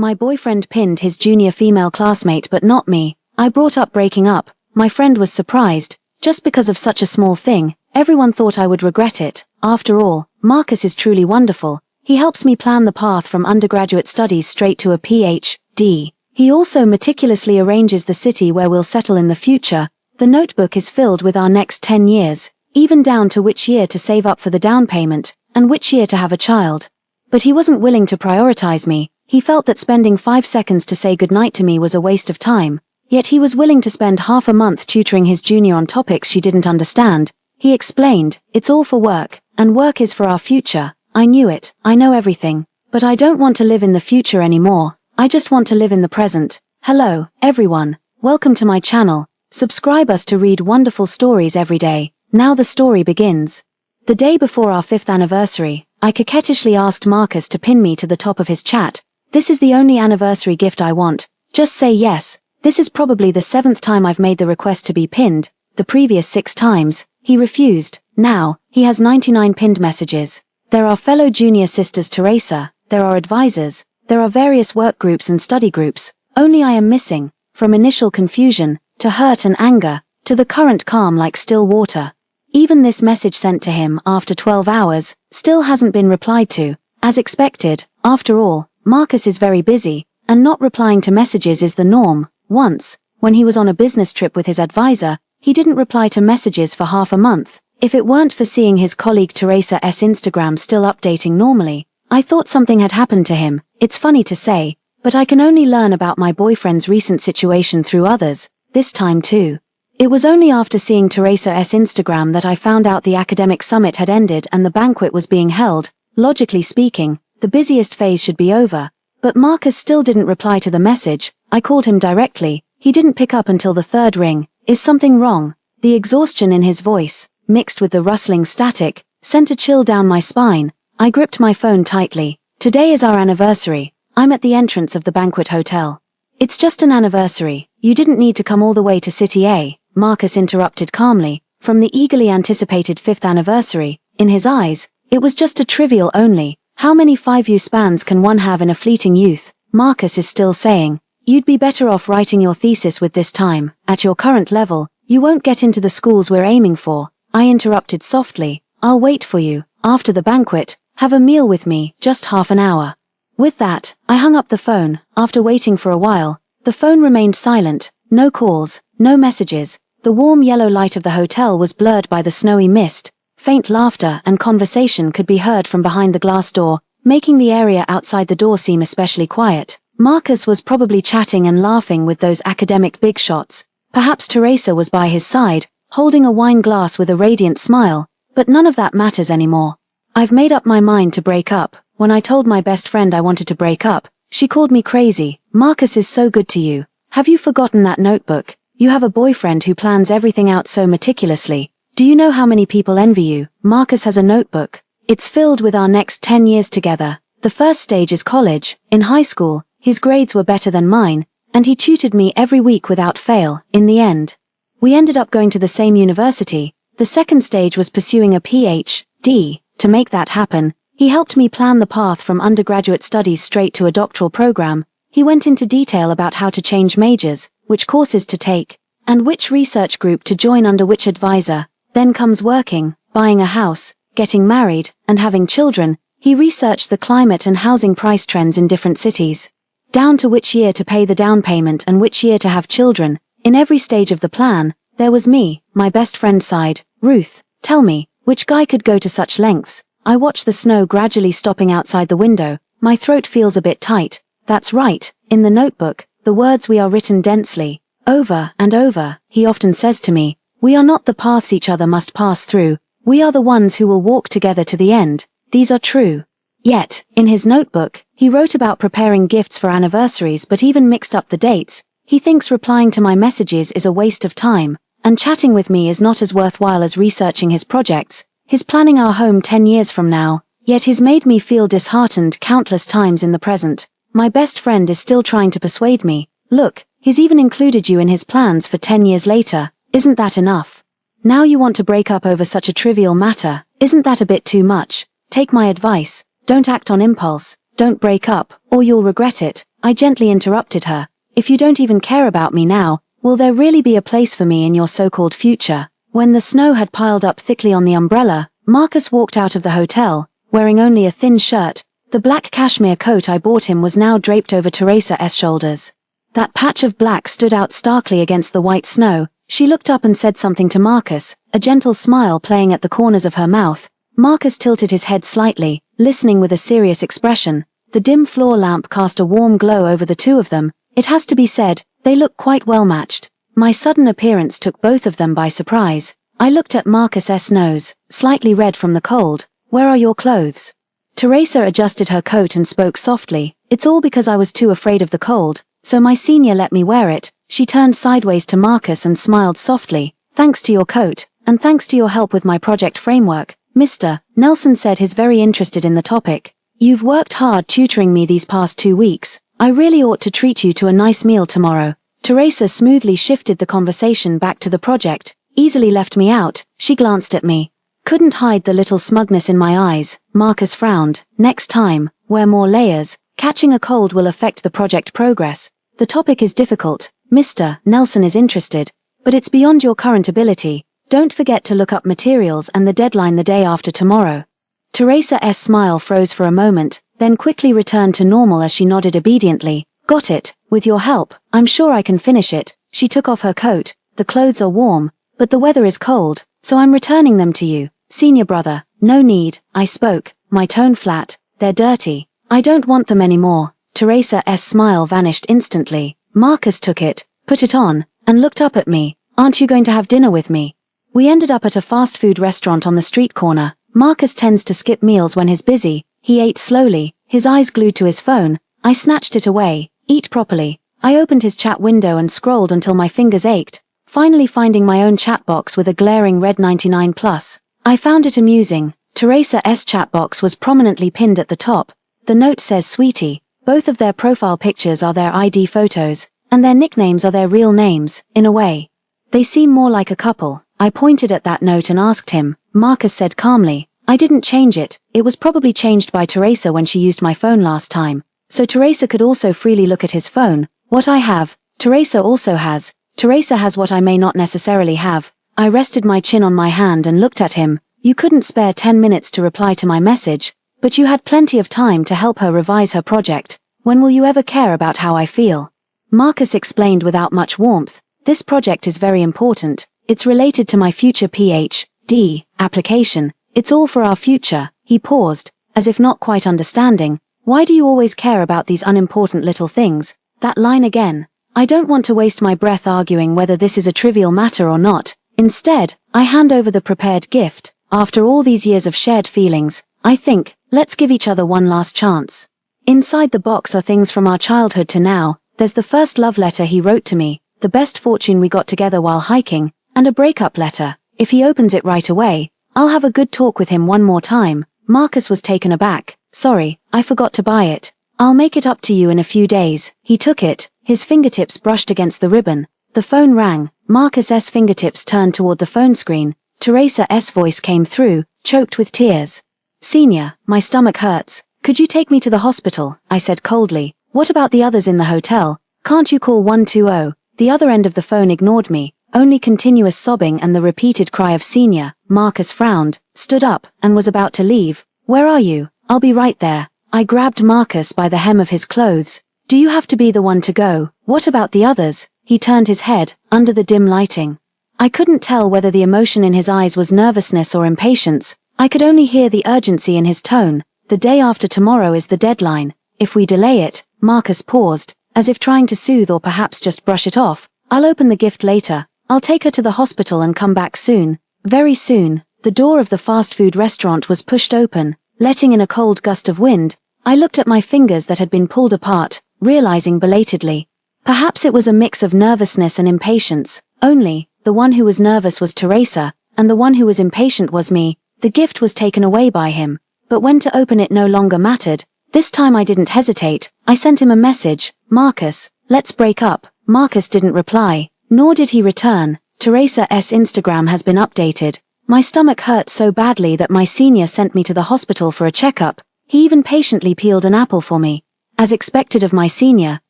My boyfriend pinned his junior female classmate but not me. I brought up breaking up. My friend was surprised. Just because of such a small thing, everyone thought I would regret it. After all, Marcus is truly wonderful. He helps me plan the path from undergraduate studies straight to a PhD. He also meticulously arranges the city where we'll settle in the future. The notebook is filled with our next 10 years, even down to which year to save up for the down payment, and which year to have a child. But he wasn't willing to prioritize me. He felt that spending 5 seconds to say goodnight to me was a waste of time. Yet he was willing to spend half a month tutoring his junior on topics she didn't understand. He explained, "It's all for work, and work is for our future." I knew it. I know everything. But I don't want to live in the future anymore. I just want to live in the present. Hello, everyone. Welcome to my channel. Subscribe us to read wonderful stories every day. Now the story begins. The day before our 5th anniversary, I coquettishly asked Marcus to pin me to the top of his chat. "This is the only anniversary gift I want. Just say yes." This is probably the 7th time I've made the request to be pinned. The previous 6 times, he refused. Now, he has 99 pinned messages. There are fellow junior sisters Teresa, there are advisors, there are various work groups and study groups. Only I am missing. From initial confusion, to hurt and anger, to the current calm like still water. Even this message sent to him after 12 hours, still hasn't been replied to. As expected, after all, Marcus is very busy, and not replying to messages is the norm. Once, when he was on a business trip with his advisor, he didn't reply to messages for half a month. If it weren't for seeing his colleague Teresa's Instagram still updating normally, I thought something had happened to him. It's funny to say, but I can only learn about my boyfriend's recent situation through others, this time too. It was only after seeing Teresa's Instagram that I found out the academic summit had ended and the banquet was being held. Logically speaking, the busiest phase should be over. But Marcus still didn't reply to the message. I called him directly. He didn't pick up until the 3rd ring. Is something wrong? The exhaustion in his voice, mixed with the rustling static, sent a chill down my spine. I gripped my phone tightly. "Today is our anniversary. I'm at the entrance of the banquet hotel." "It's just an anniversary. You didn't need to come all the way to City A," Marcus interrupted calmly. From the eagerly anticipated 5th anniversary, in his eyes, it was just a trivial only. How many 5-year spans can one have in a fleeting youth? Marcus is still saying, "You'd be better off writing your thesis with this time. At your current level, you won't get into the schools we're aiming for." I interrupted softly, "I'll wait for you. After the banquet, have a meal with me, just half an hour." With that, I hung up the phone. After waiting for a while, the phone remained silent. No calls, no messages. The warm yellow light of the hotel was blurred by the snowy mist. Faint laughter and conversation could be heard from behind the glass door, making the area outside the door seem especially quiet. Marcus was probably chatting and laughing with those academic big shots. Perhaps Teresa was by his side, holding a wine glass with a radiant smile, but none of that matters anymore. I've made up my mind to break up. When I told my best friend I wanted to break up, she called me crazy. "Marcus is so good to you. Have you forgotten that notebook? You have a boyfriend who plans everything out so meticulously. Do you know how many people envy you?" Marcus has a notebook. It's filled with our next 10 years together. The first stage is college. In high school, his grades were better than mine, and he tutored me every week without fail. In the end, we ended up going to the same university. The second stage was pursuing a PhD. To make that happen, he helped me plan the path from undergraduate studies straight to a doctoral program. He went into detail about how to change majors, which courses to take, and which research group to join under which advisor. Then comes working, buying a house, getting married, and having children. He researched the climate and housing price trends in different cities, down to which year to pay the down payment and which year to have children. In every stage of the plan, there was me. My best friend sighed. "Ruth, tell me, which guy could go to such lengths?" I watch the snow gradually stopping outside the window. My throat feels a bit tight. That's right, in the notebook, the words "we" are written densely. Over and over, he often says to me, "We are not the paths each other must pass through. We are the ones who will walk together to the end." These are true. Yet, in his notebook, he wrote about preparing gifts for anniversaries but even mixed up the dates. He thinks replying to my messages is a waste of time, and chatting with me is not as worthwhile as researching his projects. He's planning our home 10 years from now, yet he's made me feel disheartened countless times in the present. My best friend is still trying to persuade me. "Look, he's even included you in his plans for 10 years later. Isn't that enough? Now you want to break up over such a trivial matter. Isn't that a bit too much? Take my advice. Don't act on impulse. Don't break up, or you'll regret it." I gently interrupted her. If you don't even care about me now, will there really be a place for me in your so-called future? When the snow had piled up thickly on the umbrella, Marcus walked out of the hotel, wearing only a thin shirt. The black cashmere coat I bought him was now draped over Teresa's shoulders. That patch of black stood out starkly against the white snow. She looked up and said something to Marcus, a gentle smile playing at the corners of her mouth. Marcus tilted his head slightly, listening with a serious expression. The dim floor lamp cast a warm glow over the two of them. It has to be said, they look quite well matched. My sudden appearance took both of them by surprise. I looked at Marcus's nose, slightly red from the cold. Where are your clothes? Teresa adjusted her coat and spoke softly. It's all because I was too afraid of the cold, so my senior let me wear it. She turned sideways to Marcus and smiled softly. Thanks to your coat, and thanks to your help with my project framework, Mr. Nelson said he's very interested in the topic. You've worked hard tutoring me these past 2 weeks. I really ought to treat you to a nice meal tomorrow. Teresa smoothly shifted the conversation back to the project. Easily left me out. She glanced at me. Couldn't hide the little smugness in my eyes. Marcus frowned. Next time, wear more layers. Catching a cold will affect the project progress. The topic is difficult. Mr. Nelson is interested, but it's beyond your current ability. Don't forget to look up materials and the deadline the day after tomorrow. Teresa's smile froze for a moment, then quickly returned to normal as she nodded obediently. Got it. With your help, I'm sure I can finish it. She took off her coat. The clothes are warm, but the weather is cold, so I'm returning them to you. Senior brother, no need, I spoke, my tone flat. They're dirty. I don't want them anymore. Teresa's smile vanished instantly. Marcus took it, put it on, and looked up at me. Aren't you going to have dinner with me? We ended up at a fast food restaurant on the street corner. Marcus tends to skip meals when he's busy. He ate slowly, his eyes glued to his phone. I snatched it away. Eat properly. I opened his chat window and scrolled until my fingers ached, finally finding my own chat box with a glaring red 99+. I found it amusing. Teresa's chat box was prominently pinned at the top. The note says Sweetie. Both of their profile pictures are their ID photos, and their nicknames are their real names, in a way. They seem more like a couple. I pointed at that note and asked him. Marcus said calmly, I didn't change it. It was probably changed by Teresa when she used my phone last time. So Teresa could also freely look at his phone. What I have, Teresa also has. Teresa has what I may not necessarily have. I rested my chin on my hand and looked at him. You couldn't spare 10 minutes to reply to my message, but you had plenty of time to help her revise her project. When will you ever care about how I feel? Marcus explained without much warmth. This project is very important. It's related to my future PhD application. It's all for our future. He paused, as if not quite understanding. Why do you always care about these unimportant little things? That line again. I don't want to waste my breath arguing whether this is a trivial matter or not. Instead, I hand over the prepared gift. After all these years of shared feelings, I think, let's give each other one last chance. Inside the box are things from our childhood to now. There's the first love letter he wrote to me, the best fortune we got together while hiking, and a breakup letter. If he opens it right away, I'll have a good talk with him one more time. Marcus was taken aback. Sorry, I forgot to buy it. I'll make it up to you in a few days. He took it. His fingertips brushed against the ribbon. The phone rang. Marcus's fingertips turned toward the phone screen. Teresa's voice came through, choked with tears. Senior, my stomach hurts. Could you take me to the hospital? I said coldly. What about the others in the hotel? Can't you call 120? The other end of the phone ignored me. Only continuous sobbing and the repeated cry of Senior. Marcus frowned, stood up, and was about to leave. Where are you? I'll be right there. I grabbed Marcus by the hem of his clothes. Do you have to be the one to go? What about the others? He turned his head, under the dim lighting. I couldn't tell whether the emotion in his eyes was nervousness or impatience. I could only hear the urgency in his tone. The day after tomorrow is the deadline. If we delay it, Marcus paused, as if trying to soothe or perhaps just brush it off. I'll open the gift later. I'll take her to the hospital and come back soon. Very soon. The door of the fast food restaurant was pushed open, letting in a cold gust of wind. I looked at my fingers that had been pulled apart, realizing belatedly. Perhaps it was a mix of nervousness and impatience. Only, the one who was nervous was Teresa, and the one who was impatient was me. The gift was taken away by him, but when to open it no longer mattered. This time I didn't hesitate. I sent him a message. Marcus, let's break up. Marcus didn't reply, nor did he return. Teresa's Instagram has been updated. My stomach hurt so badly that my senior sent me to the hospital for a checkup. He even patiently peeled an apple for me. As expected of my senior,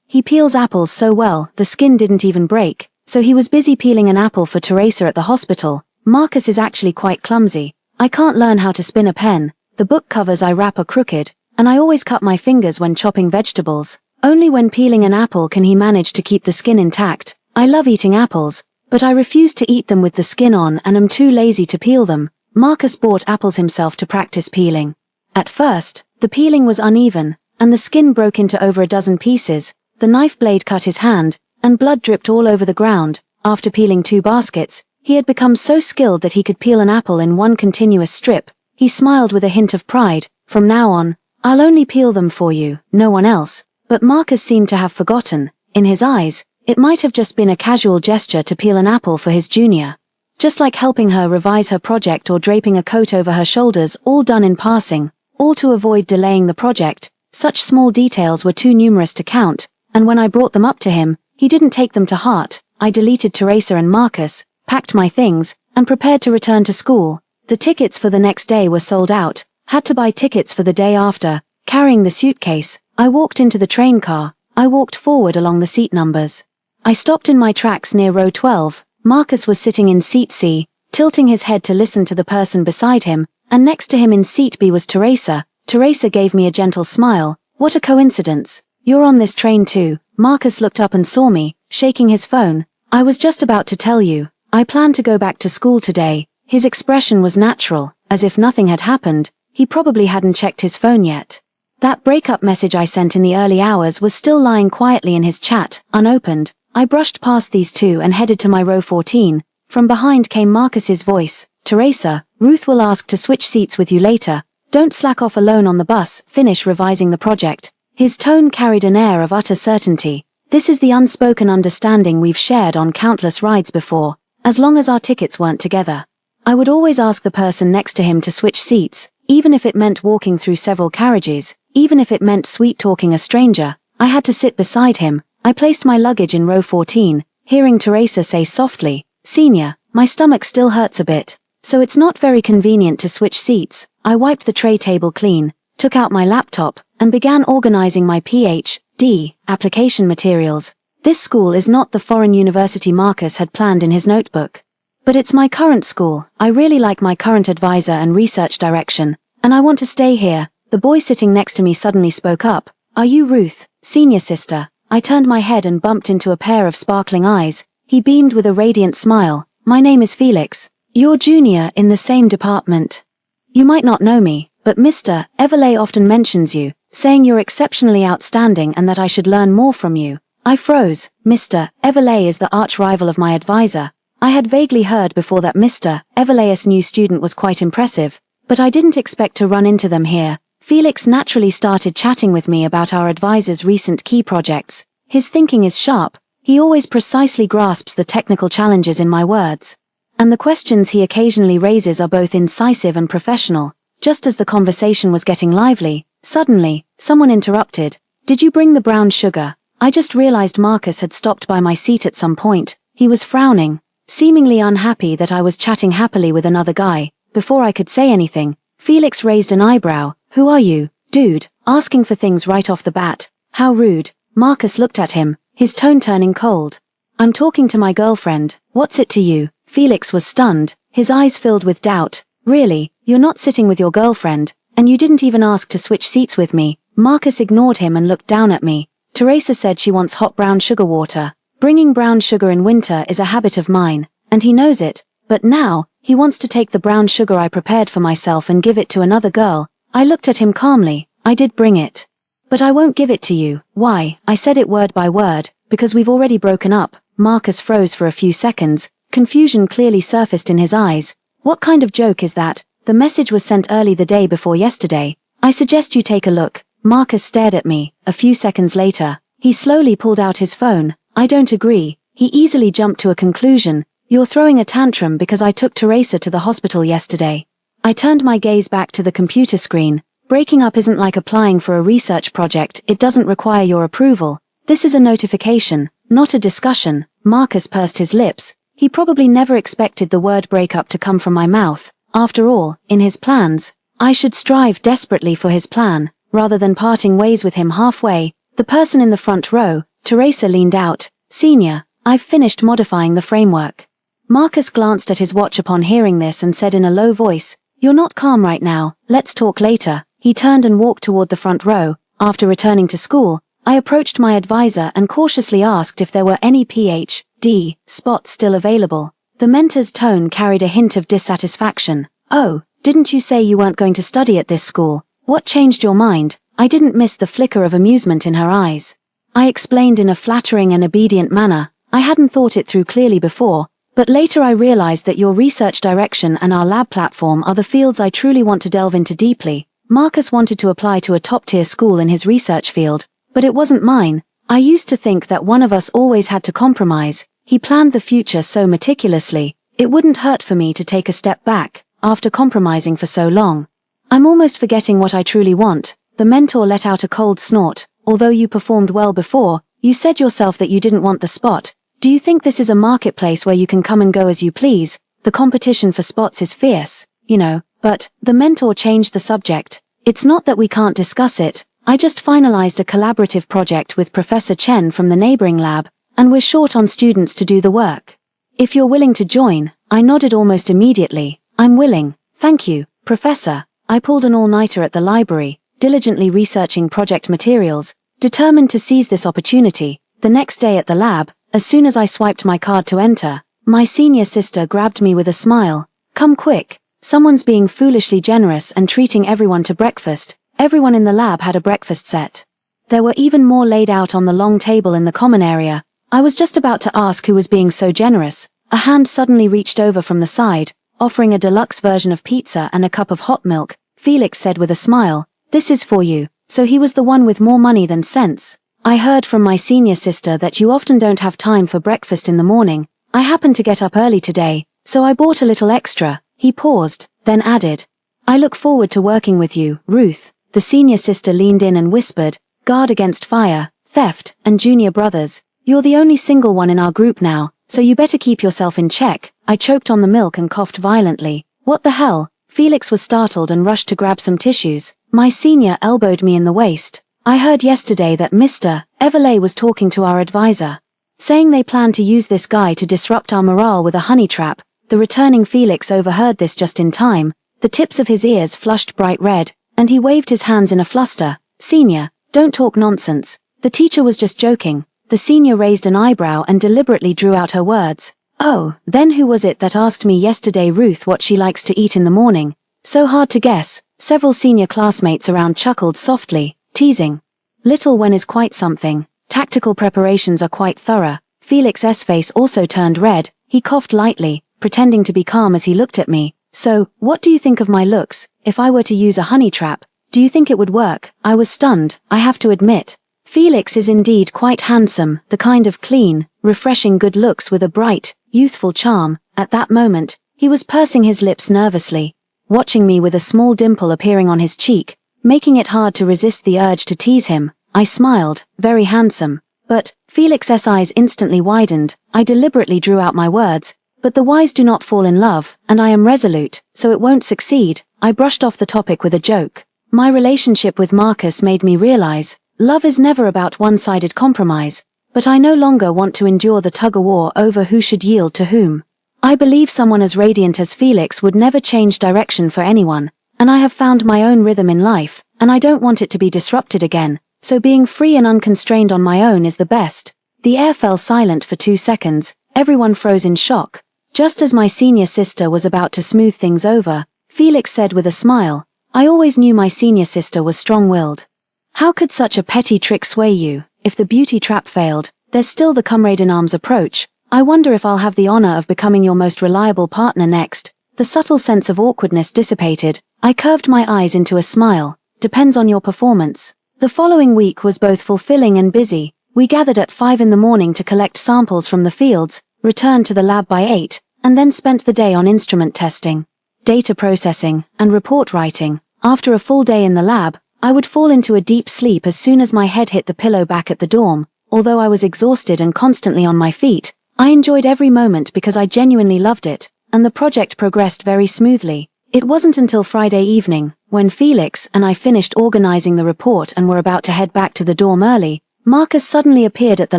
he peels apples so well, the skin didn't even break, so he was busy peeling an apple for Teresa at the hospital. Marcus is actually quite clumsy. I can't learn how to spin a pen, the book covers I wrap are crooked, and I always cut my fingers when chopping vegetables. Only when peeling an apple can he manage to keep the skin intact. I love eating apples, but I refuse to eat them with the skin on and am too lazy to peel them. Marcus bought apples himself to practice peeling. At first, the peeling was uneven, and the skin broke into over a dozen pieces. The knife blade cut his hand, and blood dripped all over the ground. After peeling 2 baskets, he had become so skilled that he could peel an apple in one continuous strip. He smiled with a hint of pride. From now on, I'll only peel them for you, no one else. But Marcus seemed to have forgotten. In his eyes, it might have just been a casual gesture to peel an apple for his junior. Just like helping her revise her project or draping a coat over her shoulders, all done in passing, all to avoid delaying the project. Such small details were too numerous to count, and when I brought them up to him, he didn't take them to heart. I deleted Teresa and Marcus, packed my things, and prepared to return to school. The tickets for the next day were sold out, had to buy tickets for the day after. Carrying the suitcase, I walked into the train car. I walked forward along the seat numbers. I stopped in my tracks near row 12. Marcus was sitting in seat C, tilting his head to listen to the person beside him, and next to him in seat B was Teresa. Teresa gave me a gentle smile. What a coincidence. You're on this train too. Marcus looked up and saw me, shaking his phone. I was just about to tell you. I plan to go back to school today. His expression was natural, as if nothing had happened. He probably hadn't checked his phone yet. That breakup message I sent in the early hours was still lying quietly in his chat, unopened. I brushed past these 2 and headed to my row 14. From behind came Marcus's voice. Teresa, Ruth will ask to switch seats with you later. Don't slack off alone on the bus, finish revising the project. His tone carried an air of utter certainty. This is the unspoken understanding we've shared on countless rides before, as long as our tickets weren't together. I would always ask the person next to him to switch seats, even if it meant walking through several carriages, even if it meant sweet-talking a stranger. I had to sit beside him. I placed my luggage in row 14, hearing Teresa say softly, "Senior, my stomach still hurts a bit, so it's not very convenient to switch seats." I wiped the tray table clean, took out my laptop, and began organizing my Ph.D. application materials. This school is not the foreign university Marcus had planned in his notebook. But it's my current school. I really like my current advisor and research direction, and I want to stay here. The boy sitting next to me suddenly spoke up. "Are you Ruth, senior sister?" I turned my head and bumped into a pair of sparkling eyes. He beamed with a radiant smile. "My name is Felix. You're junior in the same department. You might not know me, but Mr. Everley often mentions you, saying you're exceptionally outstanding and that I should learn more from you." I froze. Mr. Everley is the arch-rival of my advisor. I had vaguely heard before that Mr. Everley's new student was quite impressive, but I didn't expect to run into them here. Felix naturally started chatting with me about our advisor's recent key projects. His thinking is sharp. He always precisely grasps the technical challenges in my words. And the questions he occasionally raises are both incisive and professional. Just as the conversation was getting lively, suddenly, someone interrupted. "Did you bring the brown sugar?" I just realized Marcus had stopped by my seat at some point. He was frowning, seemingly unhappy that I was chatting happily with another guy. Before I could say anything, Felix raised an eyebrow. "Who are you, dude, asking for things right off the bat? How rude." Marcus looked at him, his tone turning cold. "I'm talking to my girlfriend. What's it to you?" Felix was stunned, his eyes filled with doubt. "Really, you're not sitting with your girlfriend, and you didn't even ask to switch seats with me?" Marcus ignored him and looked down at me. "Teresa said she wants hot brown sugar water. Bringing brown sugar in winter is a habit of mine, and he knows it, but now, he wants to take the brown sugar I prepared for myself and give it to another girl." I looked at him calmly. "I did bring it. But I won't give it to you." "Why?" I said it word by word. "Because we've already broken up." Marcus froze for a few seconds. Confusion clearly surfaced in his eyes. "What kind of joke is that? The message was sent early the day before yesterday. I suggest you take a look." Marcus stared at me. A few seconds later, he slowly pulled out his phone. "I don't agree." He easily jumped to a conclusion. "You're throwing a tantrum because I took Teresa to the hospital yesterday." I turned my gaze back to the computer screen. Breaking up isn't like applying for a research project. It doesn't require your approval. This is a notification, not a discussion. Marcus pursed his lips. He probably never expected the word breakup to come from my mouth. After all, in his plans, I should strive desperately for his plan, rather than parting ways with him halfway. The person in the front row, Teresa, leaned out. "Senior, I've finished modifying the framework." Marcus glanced at his watch upon hearing this and said in a low voice, "You're not calm right now, let's talk later." He turned and walked toward the front row. After returning to school, I approached my advisor and cautiously asked if there were any Ph.D. spots still available. The mentor's tone carried a hint of dissatisfaction. "Oh, didn't you say you weren't going to study at this school? What changed your mind?" I didn't miss the flicker of amusement in her eyes. I explained in a flattering and obedient manner. I hadn't thought it through clearly before, but later I realized that your research direction and our lab platform are the fields I truly want to delve into deeply. Marcus wanted to apply to a top-tier school in his research field, but it wasn't mine. I used to think that one of us always had to compromise. He planned the future so meticulously, it wouldn't hurt for me to take a step back, after compromising for so long. "I'm almost forgetting what I truly want." The mentor let out a cold snort. "Although you performed well before, you said yourself that you didn't want the spot. Do you think this is a marketplace where you can come and go as you please? The competition for spots is fierce, you know." But the mentor changed the subject. "It's not that we can't discuss it. I just finalized a collaborative project with Professor Chen from the neighboring lab, and we're short on students to do the work. If you're willing to join." I nodded almost immediately. "I'm willing, thank you, Professor." I pulled an all-nighter at the library, diligently researching project materials, determined to seize this opportunity. The next day at the lab, as soon as I swiped my card to enter, my senior sister grabbed me with a smile. "Come quick, someone's being foolishly generous and treating everyone to breakfast." Everyone in the lab had a breakfast set. There were even more laid out on the long table in the common area. I was just about to ask who was being so generous. A hand suddenly reached over from the side, offering a deluxe version of pizza and a cup of hot milk. Felix said with a smile, "This is for you." So he was the one with more money than sense. "I heard from my senior sister that you often don't have time for breakfast in the morning. I happened to get up early today, so I bought a little extra." He paused, then added, "I look forward to working with you, Ruth." The senior sister leaned in and whispered, "Guard against fire, theft, and junior brothers. You're the only single one in our group now, so you better keep yourself in check." I choked on the milk and coughed violently. "What the hell?" Felix was startled and rushed to grab some tissues. My senior elbowed me in the waist. "I heard yesterday that Mr. Everlay was talking to our advisor, saying they plan to use this guy to disrupt our morale with a honey trap." The returning Felix overheard this just in time. The tips of his ears flushed bright red, and he waved his hands in a fluster. "Senior, don't talk nonsense. The teacher was just joking." The senior raised an eyebrow and deliberately drew out her words. "Oh, then who was it that asked me yesterday, Ruth, what she likes to eat in the morning?" "So hard to guess." Several senior classmates around chuckled softly, teasing. "Little Wen is quite something. Tactical preparations are quite thorough." Felix's face also turned red. He coughed lightly, pretending to be calm as he looked at me. "So, what do you think of my looks? If I were to use a honey trap, do you think it would work?" I was stunned, I have to admit. Felix is indeed quite handsome, the kind of clean, refreshing good looks with a bright, youthful charm. At that moment, he was pursing his lips nervously, watching me with a small dimple appearing on his cheek, making it hard to resist the urge to tease him. I smiled, "Very handsome." But Felix's eyes instantly widened. I deliberately drew out my words, "But the wise do not fall in love, and I am resolute, so it won't succeed." I brushed off the topic with a joke. My relationship with Marcus made me realize, love is never about one-sided compromise, but I no longer want to endure the tug-of-war over who should yield to whom. I believe someone as radiant as Felix would never change direction for anyone, and I have found my own rhythm in life, and I don't want it to be disrupted again, so being free and unconstrained on my own is the best. The air fell silent for 2 seconds, everyone froze in shock. Just as my senior sister was about to smooth things over, Felix said with a smile, "I always knew my senior sister was strong-willed. How could such a petty trick sway you? If the beauty trap failed, there's still the comrade-in-arms approach. I wonder if I'll have the honor of becoming your most reliable partner next." The subtle sense of awkwardness dissipated. I curved my eyes into a smile. "Depends on your performance." The following week was both fulfilling and busy. We gathered at 5 in the morning to collect samples from the fields, returned to the lab by 8, and then spent the day on instrument testing, data processing, and report writing. After a full day in the lab, I would fall into a deep sleep as soon as my head hit the pillow back at the dorm. Although I was exhausted and constantly on my feet, I enjoyed every moment because I genuinely loved it, and the project progressed very smoothly. It wasn't until Friday evening, when Felix and I finished organizing the report and were about to head back to the dorm early, Marcus suddenly appeared at the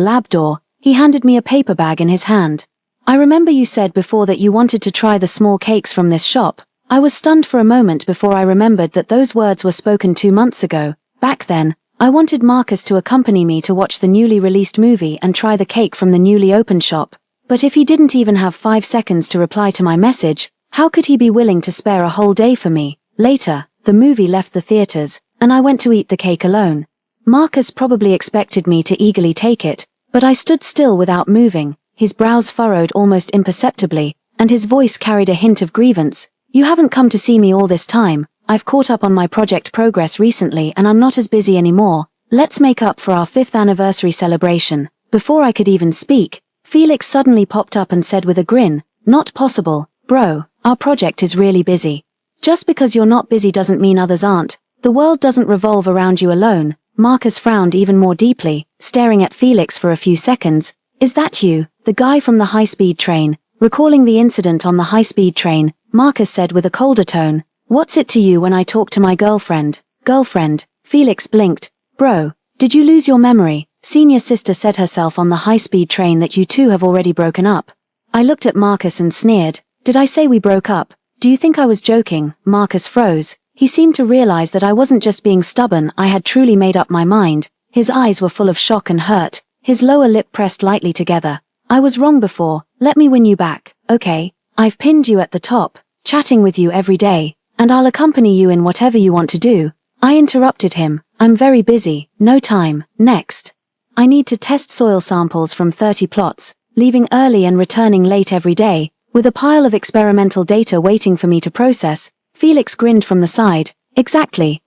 lab door. He handed me a paper bag in his hand. I remember you said before that you wanted to try the small cakes from this shop. I was stunned for a moment before I remembered that those words were spoken 2 months ago. Back then, I wanted Marcus to accompany me to watch the newly released movie and try the cake from the newly opened shop. But if he didn't even have 5 seconds to reply to my message, how could he be willing to spare a whole day for me? Later, the movie left the theaters, and I went to eat the cake alone. Marcus probably expected me to eagerly take it, but I stood still without moving, his brows furrowed almost imperceptibly, and his voice carried a hint of grievance. You haven't come to see me all this time. I've caught up on my project progress recently and I'm not as busy anymore. Let's make up for our 5th anniversary celebration. Before I could even speak, Felix suddenly popped up and said with a grin, "Not possible, bro, our project is really busy." Just because you're not busy doesn't mean others aren't. The world doesn't revolve around you alone. Marcus frowned even more deeply, staring at Felix for a few seconds. Is that you, the guy from the high-speed train? Recalling the incident on the high-speed train, Marcus said with a colder tone, "What's it to you when I talk to my girlfriend?" Girlfriend? Felix blinked. Bro, did you lose your memory? Senior sister said herself on the high-speed train that you two have already broken up. I looked at Marcus and sneered. Did I say we broke up? Do you think I was joking? Marcus froze. He seemed to realize that I wasn't just being stubborn, I had truly made up my mind. His eyes were full of shock and hurt, his lower lip pressed lightly together. I was wrong before, let me win you back, okay? I've pinned you at the top, chatting with you every day, and I'll accompany you in whatever you want to do. I interrupted him. I'm very busy, no time. Next. I need to test soil samples from 30 plots, leaving early and returning late every day, with a pile of experimental data waiting for me to process. Felix grinned from the side. Exactly.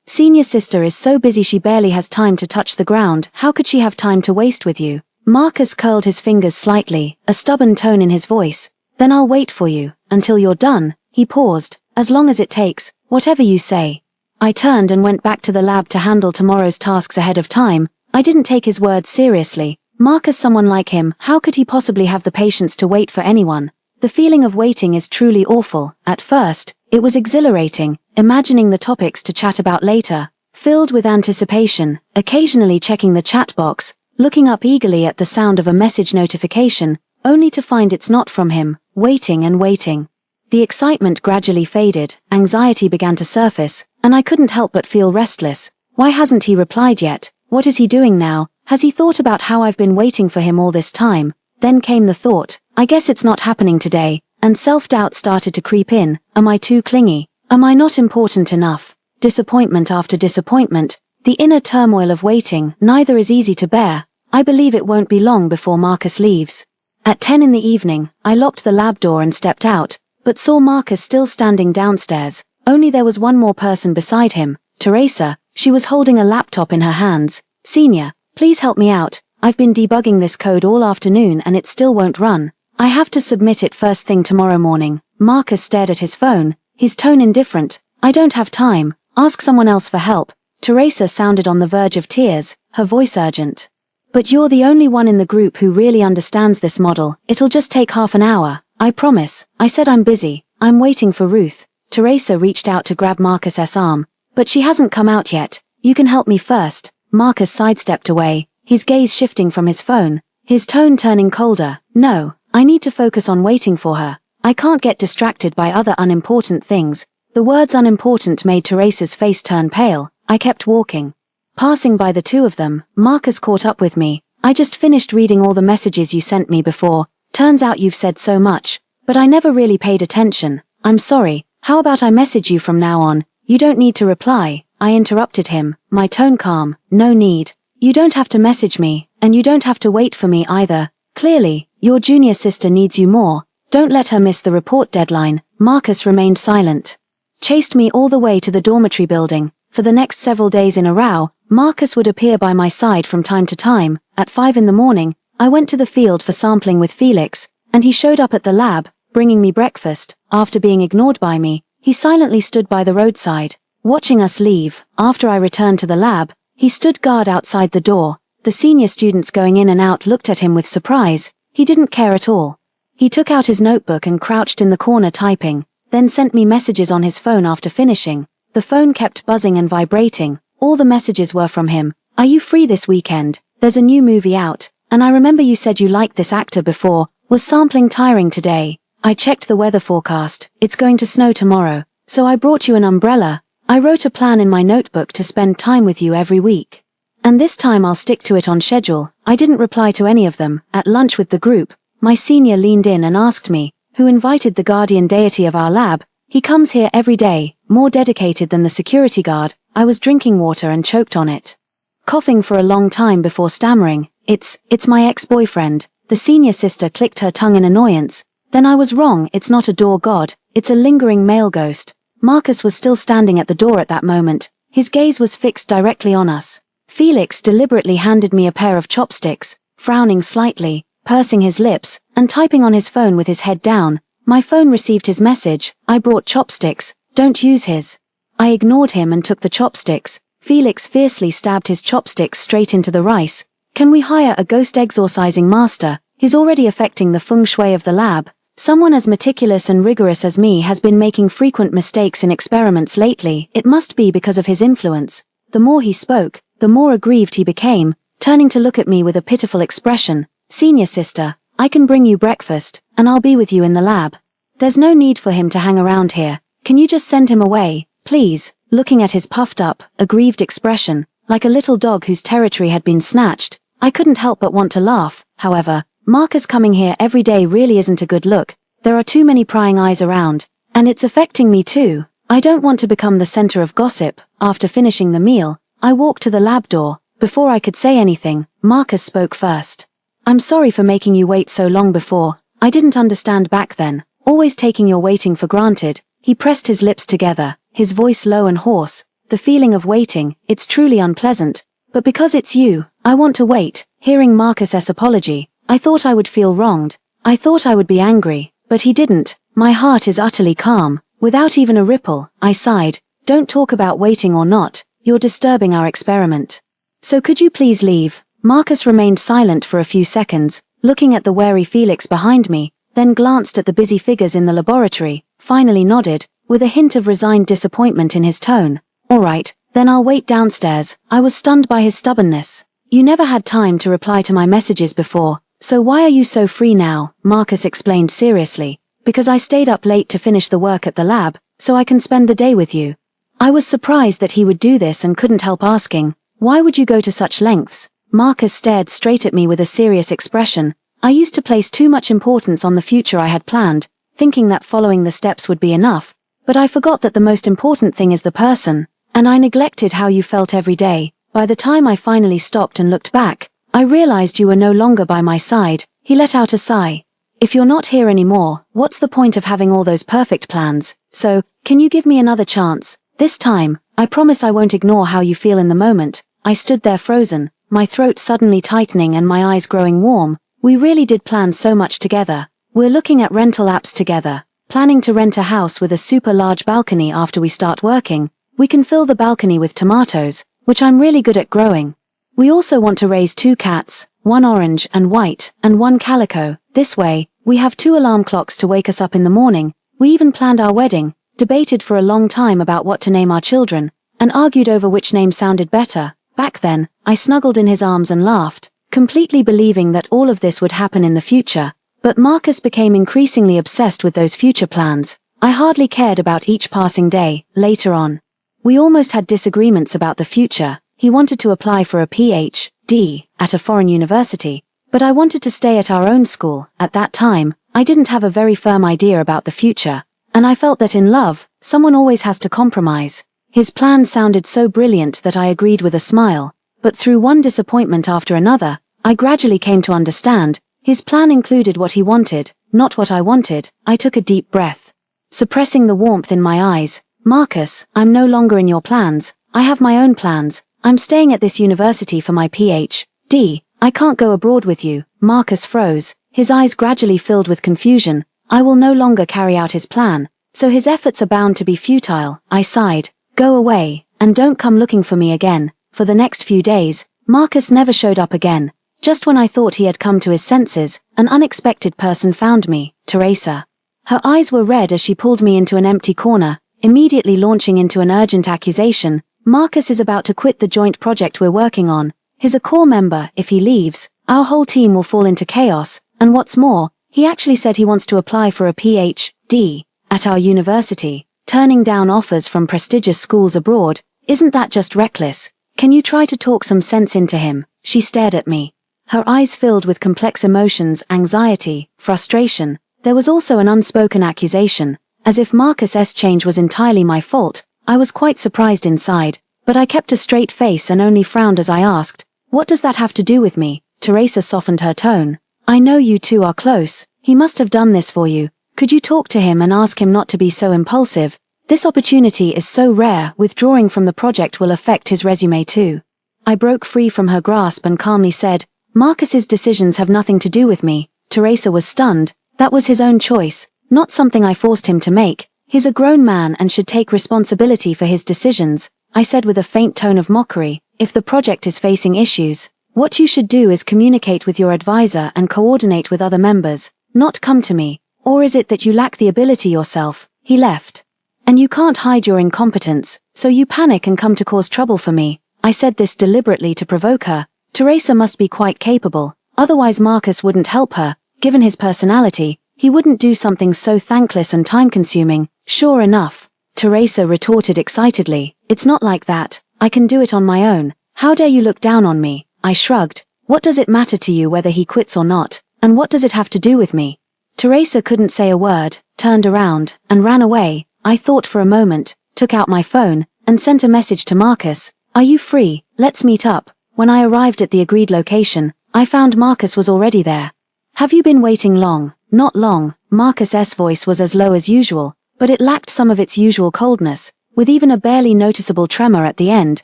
Senior sister is so busy she barely has time to touch the ground. How could she have time to waste with you? Marcus curled his fingers slightly, a stubborn tone in his voice. Then I'll wait for you, until you're done. He paused. As long as it takes, whatever you say. I turned and went back to the lab to handle tomorrow's tasks ahead of time. I didn't take his words seriously. Marcus, someone like him, how could he possibly have the patience to wait for anyone? The feeling of waiting is truly awful. At first, it was exhilarating, imagining the topics to chat about later, filled with anticipation, occasionally checking the chat box, looking up eagerly at the sound of a message notification, only to find it's not from him, waiting and waiting. The excitement gradually faded, anxiety began to surface, and I couldn't help but feel restless. Why hasn't he replied yet? What is he doing now? Has he thought about how I've been waiting for him all this time? Then came the thought, I guess it's not happening today, and self-doubt started to creep in. Am I too clingy? Am I not important enough? Disappointment after disappointment, the inner turmoil of waiting, neither is easy to bear. I believe it won't be long before Marcus leaves. At 10 in the evening, I locked the lab door and stepped out, but saw Marcus still standing downstairs. Only there was one more person beside him, Teresa. She was holding a laptop in her hands. Senior, please help me out. I've been debugging this code all afternoon and it still won't run. I have to submit it first thing tomorrow morning. Marcus stared at his phone, his tone indifferent. I don't have time. Ask someone else for help. Teresa sounded on the verge of tears, her voice urgent. But you're the only one in the group who really understands this model. It'll just take half an hour. I promise. I said I'm busy. I'm waiting for Ruth. Teresa reached out to grab Marcus's arm. But she hasn't come out yet. You can help me first. Marcus sidestepped away, his gaze shifting from his phone, his tone turning colder. No, I need to focus on waiting for her. I can't get distracted by other unimportant things. The words unimportant made Teresa's face turn pale. I kept walking. Passing by the two of them, Marcus caught up with me. I just finished reading all the messages you sent me before. Turns out you've said so much, but I never really paid attention. I'm sorry. How about I message you from now on? You don't need to reply. I interrupted him, my tone calm. No need. You don't have to message me, and you don't have to wait for me either. Clearly, your junior sister needs you more. Don't let her miss the report deadline. Marcus remained silent. Chased me all the way to the dormitory building. For the next several days in a row, Marcus would appear by my side from time to time. At 5 in the morning, I went to the field for sampling with Felix, and he showed up at the lab, bringing me breakfast. After being ignored by me, he silently stood by the roadside, watching us leave. After I returned to the lab, he stood guard outside the door. The senior students going in and out looked at him with surprise. He didn't care at all. He took out his notebook and crouched in the corner typing, then sent me messages on his phone after finishing. The phone kept buzzing and vibrating. All the messages were from him. Are you free this weekend? There's a new movie out, and I remember you said you liked this actor before. Was sampling tiring today? I checked the weather forecast. It's going to snow tomorrow, so I brought you an umbrella. I wrote a plan in my notebook to spend time with you every week. And this time I'll stick to it on schedule. I didn't reply to any of them. At lunch with the group, my senior leaned in and asked me, who invited the guardian deity of our lab? He comes here every day, more dedicated than the security guard. I was drinking water and choked on it, coughing for a long time before stammering, It's my ex-boyfriend. The senior sister clicked her tongue in annoyance. Then I was wrong, it's not a door god, it's a lingering male ghost. Marcus was still standing at the door at that moment. His gaze was fixed directly on us. Felix deliberately handed me a pair of chopsticks, frowning slightly, pursing his lips, and typing on his phone with his head down. My phone received his message. I brought chopsticks, don't use his. I ignored him and took the chopsticks. Felix fiercely stabbed his chopsticks straight into the rice. Can we hire a ghost exorcising master? He's already affecting the feng shui of the lab. Someone as meticulous and rigorous as me has been making frequent mistakes in experiments lately. It must be because of his influence. The more he spoke, the more aggrieved he became, turning to look at me with a pitiful expression. Senior sister, I can bring you breakfast, and I'll be with you in the lab. There's no need for him to hang around here. Can you just send him away, please? Looking at his puffed up, aggrieved expression, like a little dog whose territory had been snatched, I couldn't help but want to laugh. However, Marcus coming here every day really isn't a good look. There are too many prying eyes around, and it's affecting me too. I don't want to become the center of gossip. After finishing the meal, I walked to the lab door. Before I could say anything, Marcus spoke first. I'm sorry for making you wait so long before. I didn't understand back then, always taking your waiting for granted. He pressed his lips together, his voice low and hoarse. The feeling of waiting, it's truly unpleasant. But because it's you, I want to wait. Hearing Marcus's apology, I thought I would feel wronged. I thought I would be angry, but he didn't. My heart is utterly calm. Without even a ripple, I sighed. Don't talk about waiting or not. You're disturbing our experiment. So could you please leave? Marcus remained silent for a few seconds, looking at the wary Felix behind me, then glanced at the busy figures in the laboratory, finally nodded, with a hint of resigned disappointment in his tone. All right, then I'll wait downstairs. I was stunned by his stubbornness. You never had time to reply to my messages before, so why are you so free now? Marcus explained seriously. Because I stayed up late to finish the work at the lab, so I can spend the day with you. I was surprised that he would do this and couldn't help asking, why would you go to such lengths? Marcus stared straight at me with a serious expression. I used to place too much importance on the future I had planned, thinking that following the steps would be enough, but I forgot that the most important thing is the person, and I neglected how you felt every day. By the time I finally stopped and looked back, I realized you were no longer by my side. He let out a sigh. If you're not here anymore, what's the point of having all those perfect plans? So, can you give me another chance? This time, I promise I won't ignore how you feel in the moment. I stood there frozen, my throat suddenly tightening and my eyes growing warm. We really did plan so much together. We're looking at rental apps together, planning to rent a house with a super large balcony after we start working. We can fill the balcony with tomatoes, which I'm really good at growing. We also want to raise 2 cats, one orange and white, and one calico. This way, we have 2 alarm clocks to wake us up in the morning. We even planned our wedding, debated for a long time about what to name our children, and argued over which name sounded better. Back then, I snuggled in his arms and laughed, completely believing that all of this would happen in the future. But Marcus became increasingly obsessed with those future plans. I hardly cared about each passing day. Later on, we almost had disagreements about the future. He wanted to apply for a PhD at a foreign university, but I wanted to stay at our own school. At that time, I didn't have a very firm idea about the future, and I felt that in love, someone always has to compromise. His plan sounded so brilliant that I agreed with a smile, but through one disappointment after another, I gradually came to understand, his plan included what he wanted, not what I wanted. I took a deep breath, suppressing the warmth in my eyes. Marcus, I'm no longer in your plans. I have my own plans. I'm staying at this university for my PhD. I can't go abroad with you. Marcus froze, his eyes gradually filled with confusion. I will no longer carry out his plan, so his efforts are bound to be futile. I sighed. Go away, and don't come looking for me again. For the next few days, Marcus never showed up again. Just when I thought he had come to his senses, an unexpected person found me, Teresa. Her eyes were red as she pulled me into an empty corner, immediately launching into an urgent accusation. Marcus is about to quit the joint project we're working on. He's a core member. If he leaves, our whole team will fall into chaos, and what's more, he actually said he wants to apply for a PhD at our university, turning down offers from prestigious schools abroad. Isn't that just reckless? Can you try to talk some sense into him? She stared at me. Her eyes filled with complex emotions, anxiety, frustration. There was also an unspoken accusation, as if Marcus's change was entirely my fault. I was quite surprised inside, but I kept a straight face and only frowned as I asked, "What does that have to do with me?" Teresa softened her tone. "I know you two are close. He must have done this for you. Could you talk to him and ask him not to be so impulsive? This opportunity is so rare. Withdrawing from the project will affect his resume too." I broke free from her grasp and calmly said, "Marcus's decisions have nothing to do with me." Teresa was stunned. That was his own choice, not something I forced him to make. He's a grown man and should take responsibility for his decisions, I said with a faint tone of mockery. If the project is facing issues, what you should do is communicate with your advisor and coordinate with other members, not come to me. Or is it that you lack the ability yourself? He left. And you can't hide your incompetence, so you panic and come to cause trouble for me. I said this deliberately to provoke her. Teresa must be quite capable, otherwise Marcus wouldn't help her. Given his personality, he wouldn't do something so thankless and time-consuming. Sure enough, Teresa retorted excitedly. "It's not like that. I can do it on my own. How dare you look down on me?" I shrugged. "What does it matter to you whether he quits or not? And what does it have to do with me?" Teresa couldn't say a word, turned around, and ran away. I thought for a moment, took out my phone, and sent a message to Marcus. "Are you free? Let's meet up." When I arrived at the agreed location, I found Marcus was already there. "Have you been waiting long?" "Not long." Marcus's voice was as low as usual, but it lacked some of its usual coldness, with even a barely noticeable tremor at the end,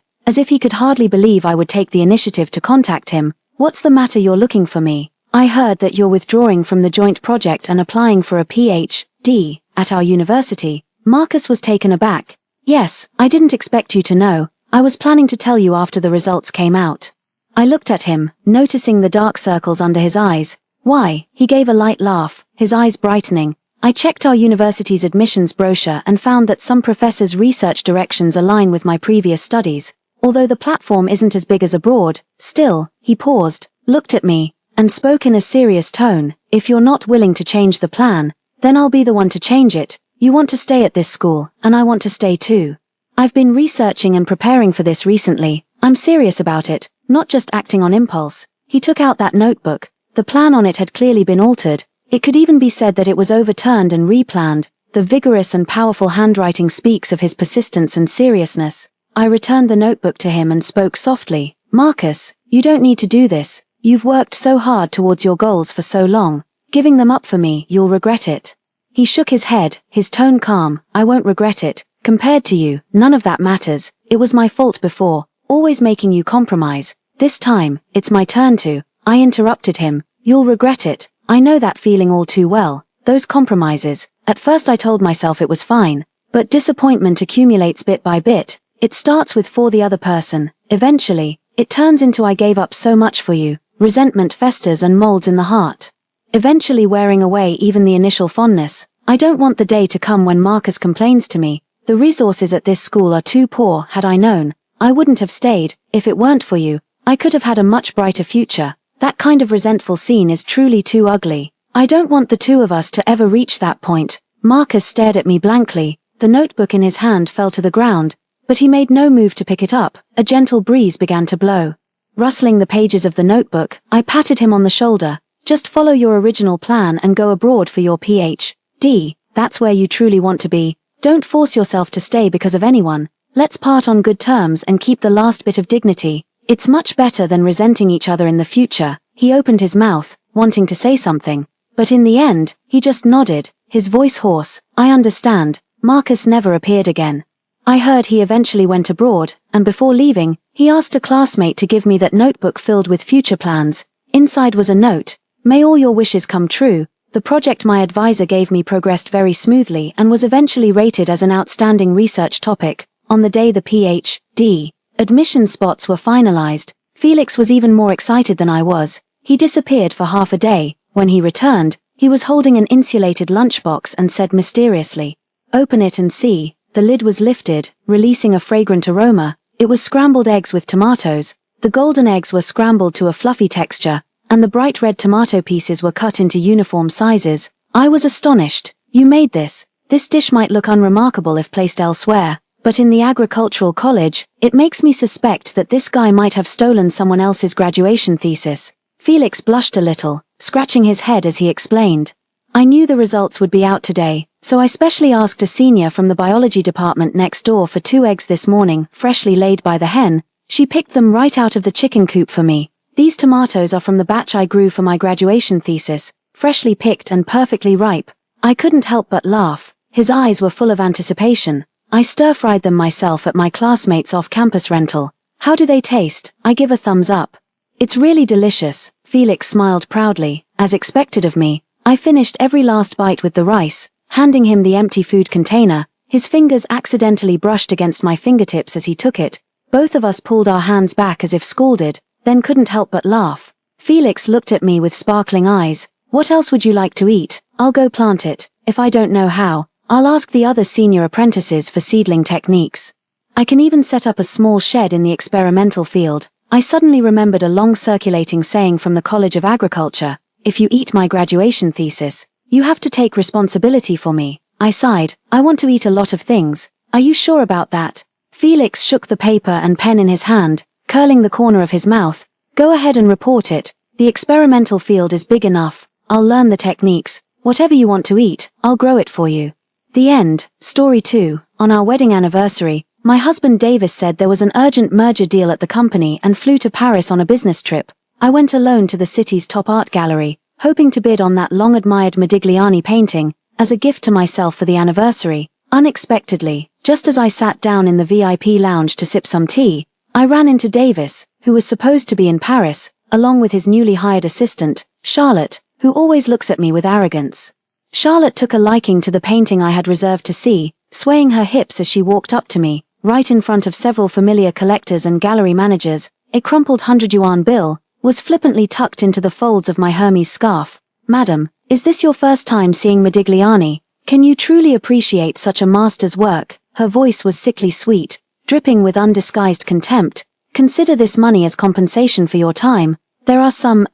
as if he could hardly believe I would take the initiative to contact him. "What's the matter? You're looking for me? I heard that you're withdrawing from the joint project and applying for a PhD at our university." Marcus was taken aback. "Yes, I didn't expect you to know. I was planning to tell you after the results came out." I looked at him, noticing the dark circles under his eyes. "Why?" He gave a light laugh, his eyes brightening. "I checked our university's admissions brochure and found that some professors' research directions align with my previous studies. Although the platform isn't as big as abroad, still," he paused, looked at me, and spoke in a serious tone, "if you're not willing to change the plan, then I'll be the one to change it. You want to stay at this school, and I want to stay too. I've been researching and preparing for this recently. I'm serious about it, not just acting on impulse." He took out that notebook. The plan on it had clearly been altered. It could even be said that it was overturned and replanned. The vigorous and powerful handwriting speaks of his persistence and seriousness. I returned the notebook to him and spoke softly. "Marcus, you don't need to do this. You've worked so hard towards your goals for so long. Giving them up for me, you'll regret it." He shook his head, his tone calm. "I won't regret it. Compared to you, none of that matters. It was my fault before, always making you compromise. This time, it's my turn to." I interrupted him. "You'll regret it. I know that feeling all too well. Those compromises. At first I told myself it was fine, but disappointment accumulates bit by bit. It starts with for the other person. Eventually, it turns into I gave up so much for you. Resentment festers and molds in the heart, eventually wearing away even the initial fondness. I don't want the day to come when Marcus complains to me. The resources at this school are too poor. Had I known, I wouldn't have stayed. If it weren't for you, I could have had a much brighter future. That kind of resentful scene is truly too ugly. I don't want the two of us to ever reach that point." Marcus stared at me blankly. The notebook in his hand fell to the ground, but he made no move to pick it up. A gentle breeze began to blow, rustling the pages of the notebook. I patted him on the shoulder. "Just follow your original plan and go abroad for your PhD. That's where you truly want to be. Don't force yourself to stay because of anyone. Let's part on good terms and keep the last bit of dignity. It's much better than resenting each other in the future." He opened his mouth, wanting to say something, but in the end, he just nodded, his voice hoarse. "I understand." Marcus never appeared again. I heard he eventually went abroad, and before leaving, he asked a classmate to give me that notebook filled with future plans. Inside was a note: "May all your wishes come true." The project my advisor gave me progressed very smoothly and was eventually rated as an outstanding research topic. On the day the PhD admission spots were finalized, Felix was even more excited than I was. He disappeared for half a day. When he returned, he was holding an insulated lunchbox and said mysteriously, "Open it and see." The lid was lifted, releasing a fragrant aroma. It was scrambled eggs with tomatoes. The golden eggs were scrambled to a fluffy texture, and the bright red tomato pieces were cut into uniform sizes. I was astonished. You made this. This dish might look unremarkable if placed elsewhere, but in the agricultural college, it makes me suspect that this guy might have stolen someone else's graduation thesis. Felix blushed a little, scratching his head as he explained. I knew the results would be out today, so I specially asked a senior from the biology department next door for 2 eggs this morning, freshly laid by the hen. She picked them right out of the chicken coop for me. These tomatoes are from the batch I grew for my graduation thesis, freshly picked and perfectly ripe. I couldn't help but laugh. His eyes were full of anticipation. I stir-fried them myself at my classmates' off-campus rental. How do they taste? I give a thumbs up. It's really delicious. Felix smiled proudly. As expected of me, I finished every last bite with the rice, handing him the empty food container. His fingers accidentally brushed against my fingertips as he took it. Both of us pulled our hands back as if scalded, then couldn't help but laugh. Felix looked at me with sparkling eyes. What else would you like to eat? I'll go plant it. If I don't know how, I'll ask the other senior apprentices for seedling techniques. I can even set up a small shed in the experimental field. I suddenly remembered a long circulating saying from the College of Agriculture. If you eat my graduation thesis, you have to take responsibility for me. I sighed. I want to eat a lot of things. Are you sure about that? Felix shook the paper and pen in his hand, curling the corner of his mouth. Go ahead and report it. The experimental field is big enough. I'll learn the techniques. Whatever you want to eat, I'll grow it for you. The end. Story 2. On our wedding anniversary, my husband Davis said there was an urgent merger deal at the company and flew to Paris on a business trip. I went alone to the city's top art gallery, hoping to bid on that long-admired Modigliani painting, as a gift to myself for the anniversary. Unexpectedly, just as I sat down in the VIP lounge to sip some tea, I ran into Davis, who was supposed to be in Paris, along with his newly hired assistant, Charlotte, who always looks at me with arrogance. Charlotte took a liking to the painting I had reserved to see, swaying her hips as she walked up to me, right in front of several familiar collectors and gallery managers. A crumpled 100-yuan bill was flippantly tucked into the folds of my Hermes scarf. Madam, is this your first time seeing Modigliani? Can you truly appreciate such a master's work? Her voice was sickly sweet, dripping with undisguised contempt. Consider this money as compensation for your time. There are some,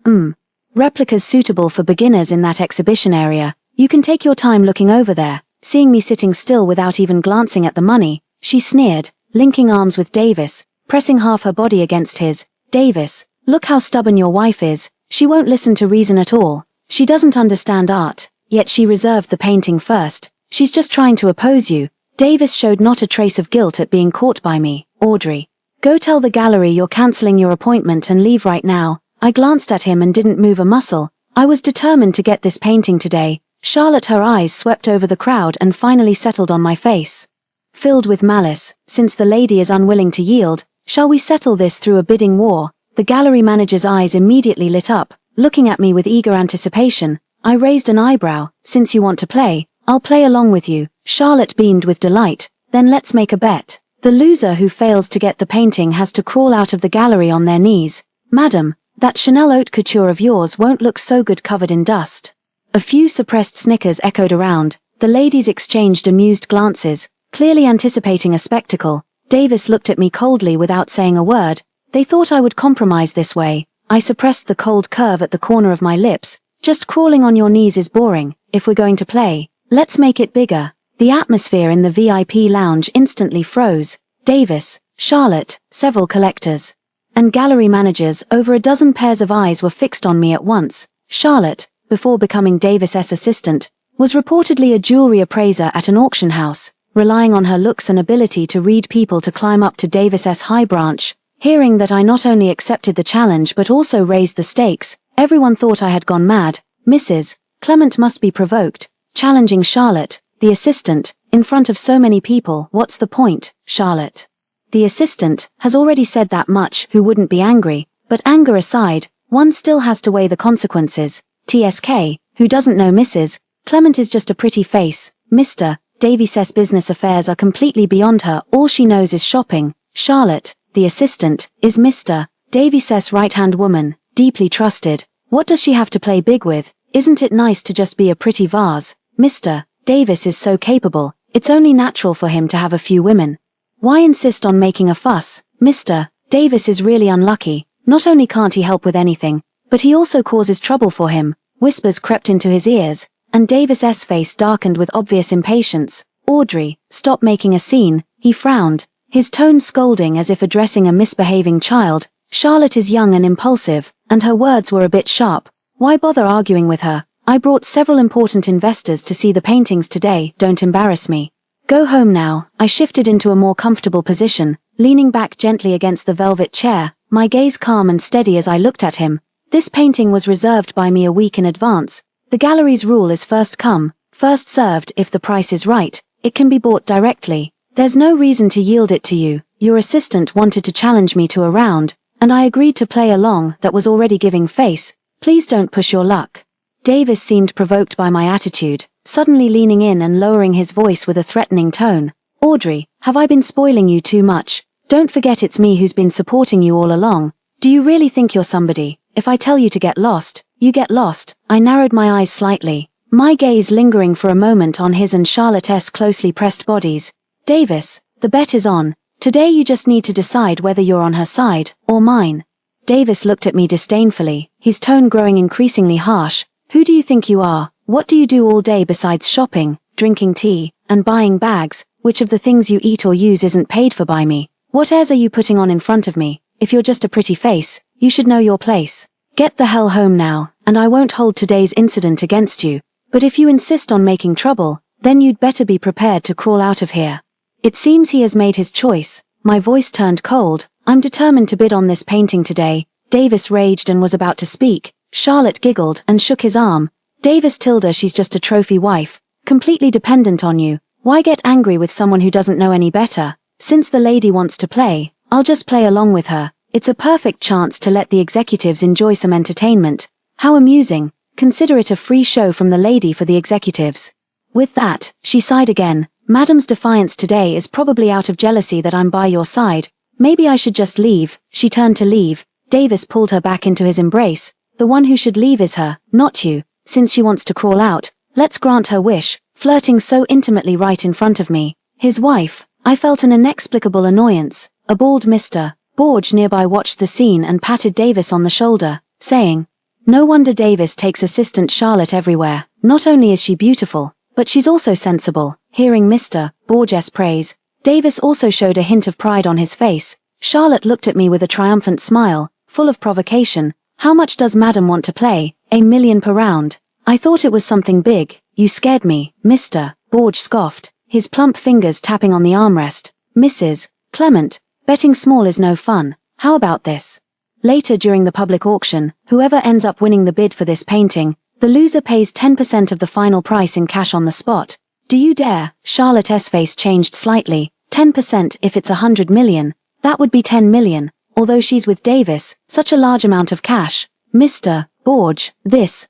replicas suitable for beginners in that exhibition area. You can take your time looking over there. Seeing me sitting still without even glancing at the money, she sneered, linking arms with Davis, pressing half her body against his. Davis, look how stubborn your wife is. She won't listen to reason at all. She doesn't understand art, yet she reserved the painting first. She's just trying to oppose you. Davis showed not a trace of guilt at being caught by me. Audrey, go tell the gallery you're cancelling your appointment and leave right now. I glanced at him and didn't move a muscle. I was determined to get this painting today. Charlotte, her eyes swept over the crowd and finally settled on my face. Filled with malice, since the lady is unwilling to yield, shall we settle this through a bidding war? The gallery manager's eyes immediately lit up, looking at me with eager anticipation. I raised an eyebrow. Since you want to play, I'll play along with you. Charlotte beamed with delight. Then let's make a bet. The loser who fails to get the painting has to crawl out of the gallery on their knees. Madam, that Chanel haute couture of yours won't look so good covered in dust. A few suppressed snickers echoed around. The ladies exchanged amused glances, clearly anticipating a spectacle. Davis looked at me coldly without saying a word. They thought I would compromise this way. I suppressed the cold curve at the corner of my lips. Just crawling on your knees is boring. If we're going to play, let's make it bigger. The atmosphere in the VIP lounge instantly froze. Davis, Charlotte, several collectors, and gallery managers, over a dozen pairs of eyes were fixed on me at once. Charlotte, before becoming Davis's assistant, was reportedly a jewelry appraiser at an auction house, relying on her looks and ability to read people to climb up to Davis's high branch. Hearing that I not only accepted the challenge but also raised the stakes, everyone thought I had gone mad. Mrs. Clement must be provoked. Challenging Charlotte, the assistant, in front of so many people. What's the point, Charlotte? The assistant has already said that much. Who wouldn't be angry? But anger aside, one still has to weigh the consequences. TSK, who doesn't know Mrs. Clement is just a pretty face. Mr. Davis's business affairs are completely beyond her. All she knows is shopping. Charlotte, the assistant, is Mr. Davis's right-hand woman, deeply trusted. What does she have to play big with? Isn't it nice to just be a pretty vase? Mr. Davis is so capable, it's only natural for him to have a few women. Why insist on making a fuss? Mr. Davis is really unlucky. Not only can't he help with anything, but he also causes trouble for him. Whispers crept into his ears, and Davis's face darkened with obvious impatience. Audrey, stop making a scene, he frowned, his tone scolding as if addressing a misbehaving child. Charlotte is young and impulsive, and her words were a bit sharp. Why bother arguing with her? I brought several important investors to see the paintings today, don't embarrass me. Go home now. I shifted into a more comfortable position, leaning back gently against the velvet chair, my gaze calm and steady as I looked at him. This painting was reserved by me a week in advance. The gallery's rule is first come, first served. If the price is right, it can be bought directly. There's no reason to yield it to you. Your assistant wanted to challenge me to a round, and I agreed to play along. That was already giving face. Please don't push your luck. Davis seemed provoked by my attitude, suddenly leaning in and lowering his voice with a threatening tone. Audrey, have I been spoiling you too much? Don't forget it's me who's been supporting you all along. Do you really think you're somebody? If I tell you to get lost, you get lost. I narrowed my eyes slightly, my gaze lingering for a moment on his and Charlotte's closely pressed bodies. Davis, the bet is on. Today you just need to decide whether you're on her side, or mine. Davis looked at me disdainfully, his tone growing increasingly harsh. Who do you think you are? What do you do all day besides shopping, drinking tea, and buying bags? Which of the things you eat or use isn't paid for by me? What airs are you putting on in front of me? If you're just a pretty face, you should know your place. Get the hell home now, and I won't hold today's incident against you. But if you insist on making trouble, then you'd better be prepared to crawl out of here. It seems he has made his choice. My voice turned cold. I'm determined to bid on this painting today. Davis raged and was about to speak. Charlotte giggled and shook his arm. Davis, Tilda, she's just a trophy wife, completely dependent on you. Why get angry with someone who doesn't know any better? Since the lady wants to play, I'll just play along with her. It's a perfect chance to let the executives enjoy some entertainment. How amusing. Consider it a free show from the lady for the executives. With that, she sighed again. Madam's defiance today is probably out of jealousy that I'm by your side. Maybe I should just leave. She turned to leave. Davis pulled her back into his embrace. The one who should leave is her, not you. Since she wants to crawl out, let's grant her wish, flirting so intimately right in front of me. His wife. I felt an inexplicable annoyance. A bald Mr. Borge nearby watched the scene and patted Davis on the shoulder, saying, "No wonder Davis takes assistant Charlotte everywhere. Not only is she beautiful, but she's also sensible." Hearing Mr. Borge's praise, Davis also showed a hint of pride on his face. Charlotte looked at me with a triumphant smile, full of provocation. "How much does Madam want to play? $1 million per round." I thought it was something big. "You scared me," Mr. Borge scoffed, his plump fingers tapping on the armrest. "Mrs. Clement, betting small is no fun. How about this? Later during the public auction, whoever ends up winning the bid for this painting, the loser pays 10% of the final price in cash on the spot. Do you dare?" Charlotte's face changed slightly. 10% if it's 100 million. That would be 10 million. Although she's with Davis, such a large amount of cash. Mr. Borge,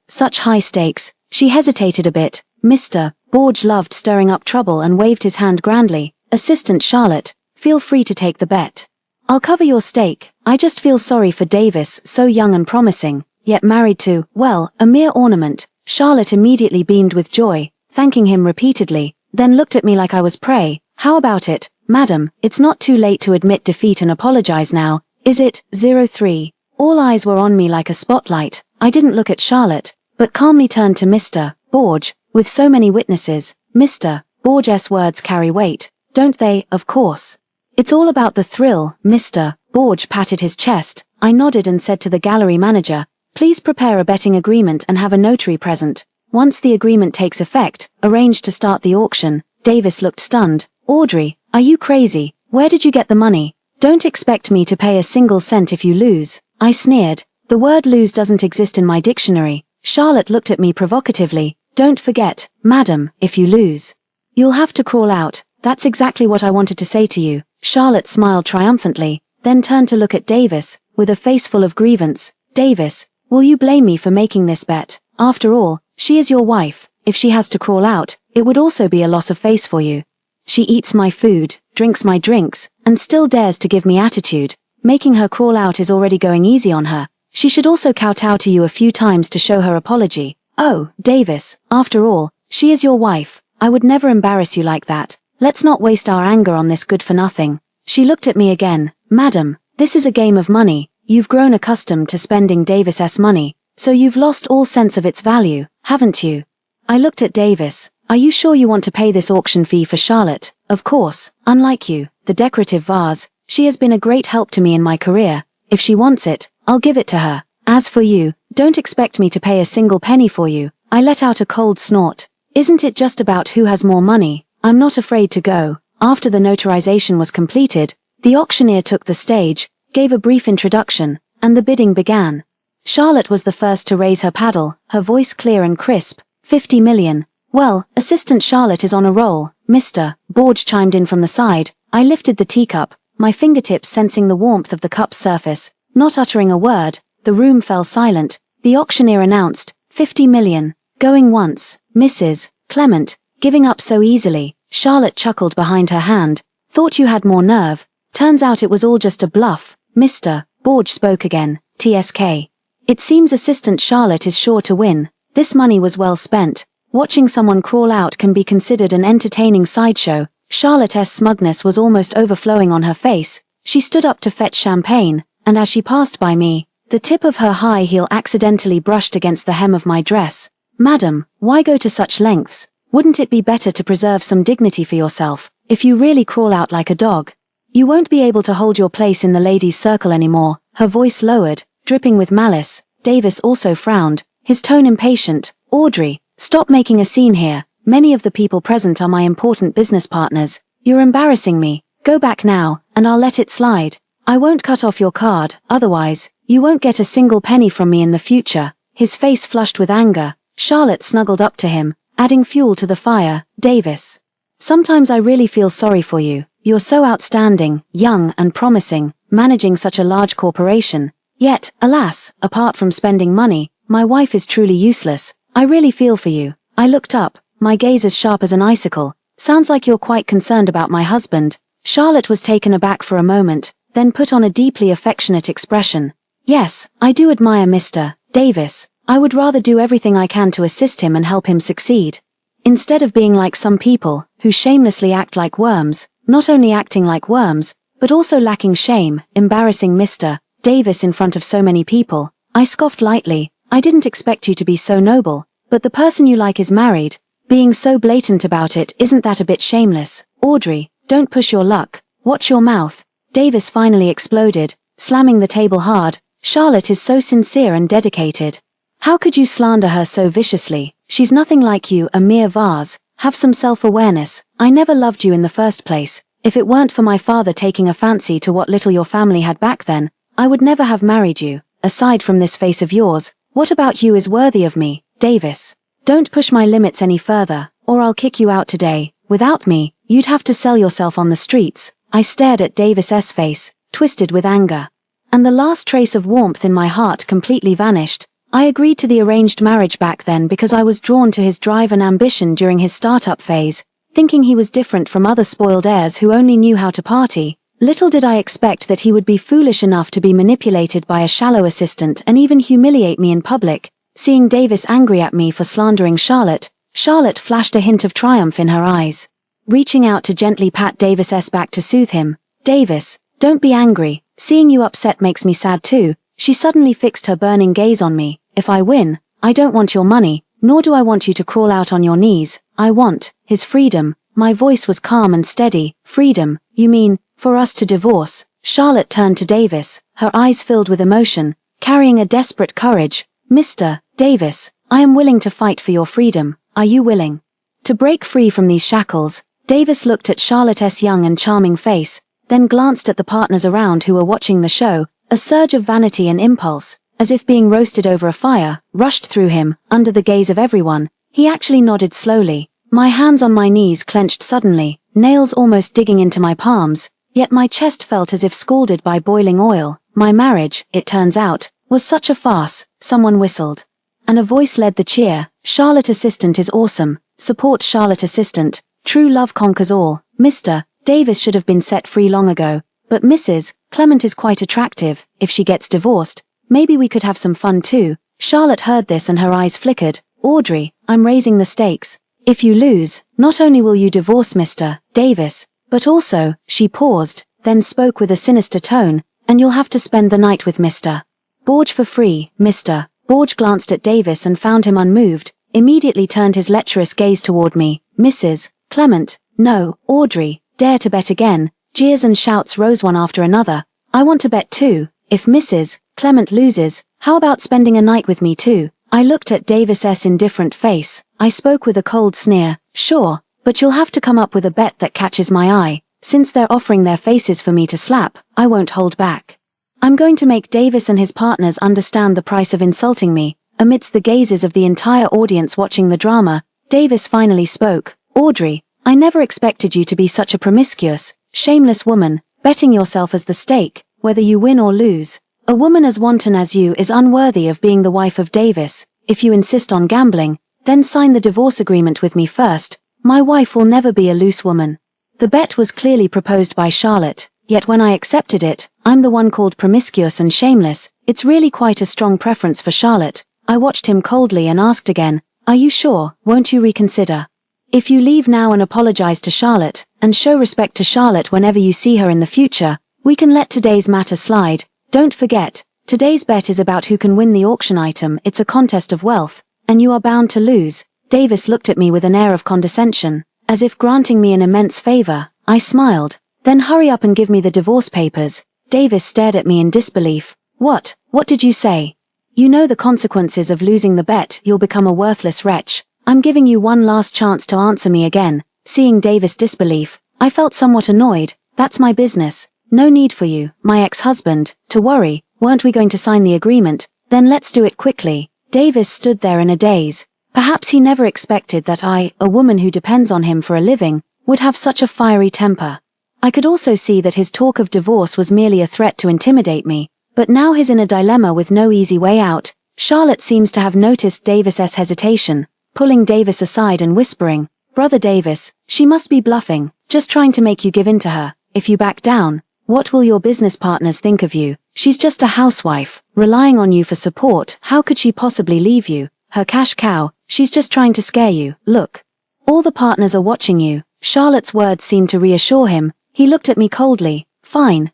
such high stakes. She hesitated a bit. Mr. Borge loved stirring up trouble and waved his hand grandly. "Assistant Charlotte, feel free to take the bet. I'll cover your stake. I just feel sorry for Davis, so young and promising, yet married to, well, a mere ornament." Charlotte immediately beamed with joy, thanking him repeatedly, then looked at me like I was prey. "How about it, madam? It's not too late to admit defeat and apologize now, is it?" 03. All eyes were on me like a spotlight. I didn't look at Charlotte, but calmly turned to Mr. Borge. With so many witnesses, Mr. Borge's words carry weight, don't they? Of course. It's all about the thrill. Mr. Borge patted his chest. I nodded and said to the gallery manager, "Please prepare a betting agreement and have a notary present. Once the agreement takes effect, arrange to start the auction." Davis looked stunned. "Audrey, are you crazy? Where did you get the money? Don't expect me to pay a single cent if you lose." I sneered. The word lose doesn't exist in my dictionary. Charlotte looked at me provocatively. "Don't forget, madam, if you lose, you'll have to crawl out." "That's exactly what I wanted to say to you." Charlotte smiled triumphantly, then turned to look at Davis, with a face full of grievance. "Davis, will you blame me for making this bet? After all, she is your wife. If she has to crawl out, it would also be a loss of face for you. She eats my food, drinks my drinks, and still dares to give me attitude. Making her crawl out is already going easy on her. She should also kowtow to you a few times to show her apology." "Oh, Davis, after all, she is your wife. I would never embarrass you like that. Let's not waste our anger on this good-for-nothing." She looked at me again. Madam, this is a game of money. You've grown accustomed to spending Davis's money, so you've lost all sense of its value, haven't you? I looked at Davis. Are you sure you want to pay this auction fee for Charlotte? Of course, unlike you, the decorative vase, she has been a great help to me in my career. If she wants it, I'll give it to her. As for you, don't expect me to pay a single penny for you. I let out a cold snort. Isn't it just about who has more money? I'm not afraid to go. After the notarization was completed, the auctioneer took the stage, gave a brief introduction, and the bidding began. Charlotte was the first to raise her paddle, her voice clear and crisp. 50 million. Well, Assistant Charlotte is on a roll, Mr. Borge chimed in from the side. I lifted the teacup, my fingertips sensing the warmth of the cup's surface. Not uttering a word, the room fell silent. The auctioneer announced, 50 million. Going once, Mrs. Clement, giving up so easily. Charlotte chuckled behind her hand. Thought you had more nerve. Turns out it was all just a bluff. Mr. Borge spoke again. TSK. It seems Assistant Charlotte is sure to win. This money was well spent. Watching someone crawl out can be considered an entertaining sideshow. Charlotte's smugness was almost overflowing on her face. She stood up to fetch champagne, and as she passed by me, the tip of her high heel accidentally brushed against the hem of my dress. Madam, why go to such lengths? Wouldn't it be better to preserve some dignity for yourself, if you really crawl out like a dog? You won't be able to hold your place in the ladies' circle anymore. Her voice lowered, dripping with malice. Davis also frowned, his tone impatient. Audrey, stop making a scene here. Many of the people present are my important business partners. You're embarrassing me. Go back now, and I'll let it slide. I won't cut off your card, otherwise, you won't get a single penny from me in the future. His face flushed with anger. Charlotte snuggled up to him, adding fuel to the fire. Davis. Sometimes I really feel sorry for you. You're so outstanding, young and promising, managing such a large corporation. Yet, alas, apart from spending money, my wife is truly useless. I really feel for you. I looked up, my gaze as sharp as an icicle. Sounds like you're quite concerned about my husband. Charlotte was taken aback for a moment, then put on a deeply affectionate expression. Yes, I do admire Mr. Davis. I would rather do everything I can to assist him and help him succeed. Instead of being like some people, who shamelessly act like worms, not only acting like worms, but also lacking shame, embarrassing Mr. Davis in front of so many people. I scoffed lightly. I didn't expect you to be so noble, but the person you like is married. Being so blatant about it, isn't that a bit shameless? Audrey, don't push your luck. Watch your mouth. Davis finally exploded, slamming the table hard. Charlotte is so sincere and dedicated. How could you slander her so viciously? She's nothing like you, a mere vase. Have some self-awareness. I never loved you in the first place. If it weren't for my father taking a fancy to what little your family had back then, I would never have married you. Aside from this face of yours, what about you is worthy of me, Davis? Don't push my limits any further, or I'll kick you out today. Without me, you'd have to sell yourself on the streets. I stared at Davis's face, twisted with anger. And the last trace of warmth in my heart completely vanished. I agreed to the arranged marriage back then because I was drawn to his drive and ambition during his startup phase, thinking he was different from other spoiled heirs who only knew how to party. Little did I expect that he would be foolish enough to be manipulated by a shallow assistant and even humiliate me in public. Seeing Davis angry at me for slandering Charlotte, Charlotte flashed a hint of triumph in her eyes. Reaching out to gently pat Davis's back to soothe him. Davis, don't be angry. Seeing you upset makes me sad too. She suddenly fixed her burning gaze on me. If I win, I don't want your money, nor do I want you to crawl out on your knees. I want his freedom. My voice was calm and steady. Freedom, you mean, for us to divorce? Charlotte turned to Davis, her eyes filled with emotion, carrying a desperate courage. Mr. Davis, I am willing to fight for your freedom. Are you willing to break free from these shackles? Davis looked at Charlotte's young and charming face, then glanced at the partners around who were watching the show. A surge of vanity and impulse, as if being roasted over a fire, rushed through him. Under the gaze of everyone, he actually nodded slowly. My hands on my knees clenched suddenly, nails almost digging into my palms, yet my chest felt as if scalded by boiling oil. My marriage, it turns out, was such a farce. Someone whistled. And a voice led the cheer. Charlotte Assistant is awesome. Support Charlotte Assistant. True love conquers all. Mr. Davis should have been set free long ago, but Mrs. Clement is quite attractive. If she gets divorced, maybe we could have some fun too. Charlotte heard this and her eyes flickered. Audrey, I'm raising the stakes. If you lose, not only will you divorce Mr. Davis, but also, she paused, then spoke with a sinister tone, "And you'll have to spend the night with Mr. Borge for free, Mr. Borge." Glanced at Davis and found him unmoved, immediately turned his lecherous gaze toward me. "Mrs. Clement, no, Audrey, dare to bet again." Jeers and shouts rose one after another. "I want to bet too. If Mrs. Clement loses, how about spending a night with me too?" I looked at Davis's indifferent face. I spoke with a cold sneer. "Sure, but you'll have to come up with a bet that catches my eye. Since they're offering their faces for me to slap, I won't hold back. I'm going to make Davis and his partners understand the price of insulting me." Amidst the gazes of the entire audience watching the drama, Davis finally spoke. "Audrey, I never expected you to be such a promiscuous, shameless woman, betting yourself as the stake, whether you win or lose. A woman as wanton as you is unworthy of being the wife of Davis. If you insist on gambling, then sign the divorce agreement with me first. My wife will never be a loose woman." The bet was clearly proposed by Charlotte, yet when I accepted it, I'm the one called promiscuous and shameless. It's really quite a strong preference for Charlotte. I watched him coldly and asked again, "Are you sure? Won't you reconsider? If you leave now and apologize to Charlotte, and show respect to Charlotte whenever you see her in the future, we can let today's matter slide. Don't forget, today's bet is about who can win the auction item. It's a contest of wealth, and you are bound to lose." Davis looked at me with an air of condescension, as if granting me an immense favor. I smiled. "Then hurry up and give me the divorce papers." Davis stared at me in disbelief. What did you say?" "You know the consequences of losing the bet. You'll become a worthless wretch. I'm giving you one last chance to answer me again." Seeing Davis' disbelief, I felt somewhat annoyed. "That's my business. No need for you, my ex-husband, to worry. Weren't we going to sign the agreement? Then let's do it quickly." Davis stood there in a daze. Perhaps he never expected that I, a woman who depends on him for a living, would have such a fiery temper. I could also see that his talk of divorce was merely a threat to intimidate me. But now he's in a dilemma with no easy way out. Charlotte seems to have noticed Davis's hesitation, pulling Davis aside and whispering, "Brother Davis, she must be bluffing, just trying to make you give in to her. If you back down, what will your business partners think of you? She's just a housewife, relying on you for support. How could she possibly leave you? Her cash cow. She's just trying to scare you. Look. All the partners are watching you." Charlotte's words seemed to reassure him. He looked at me coldly. Fine.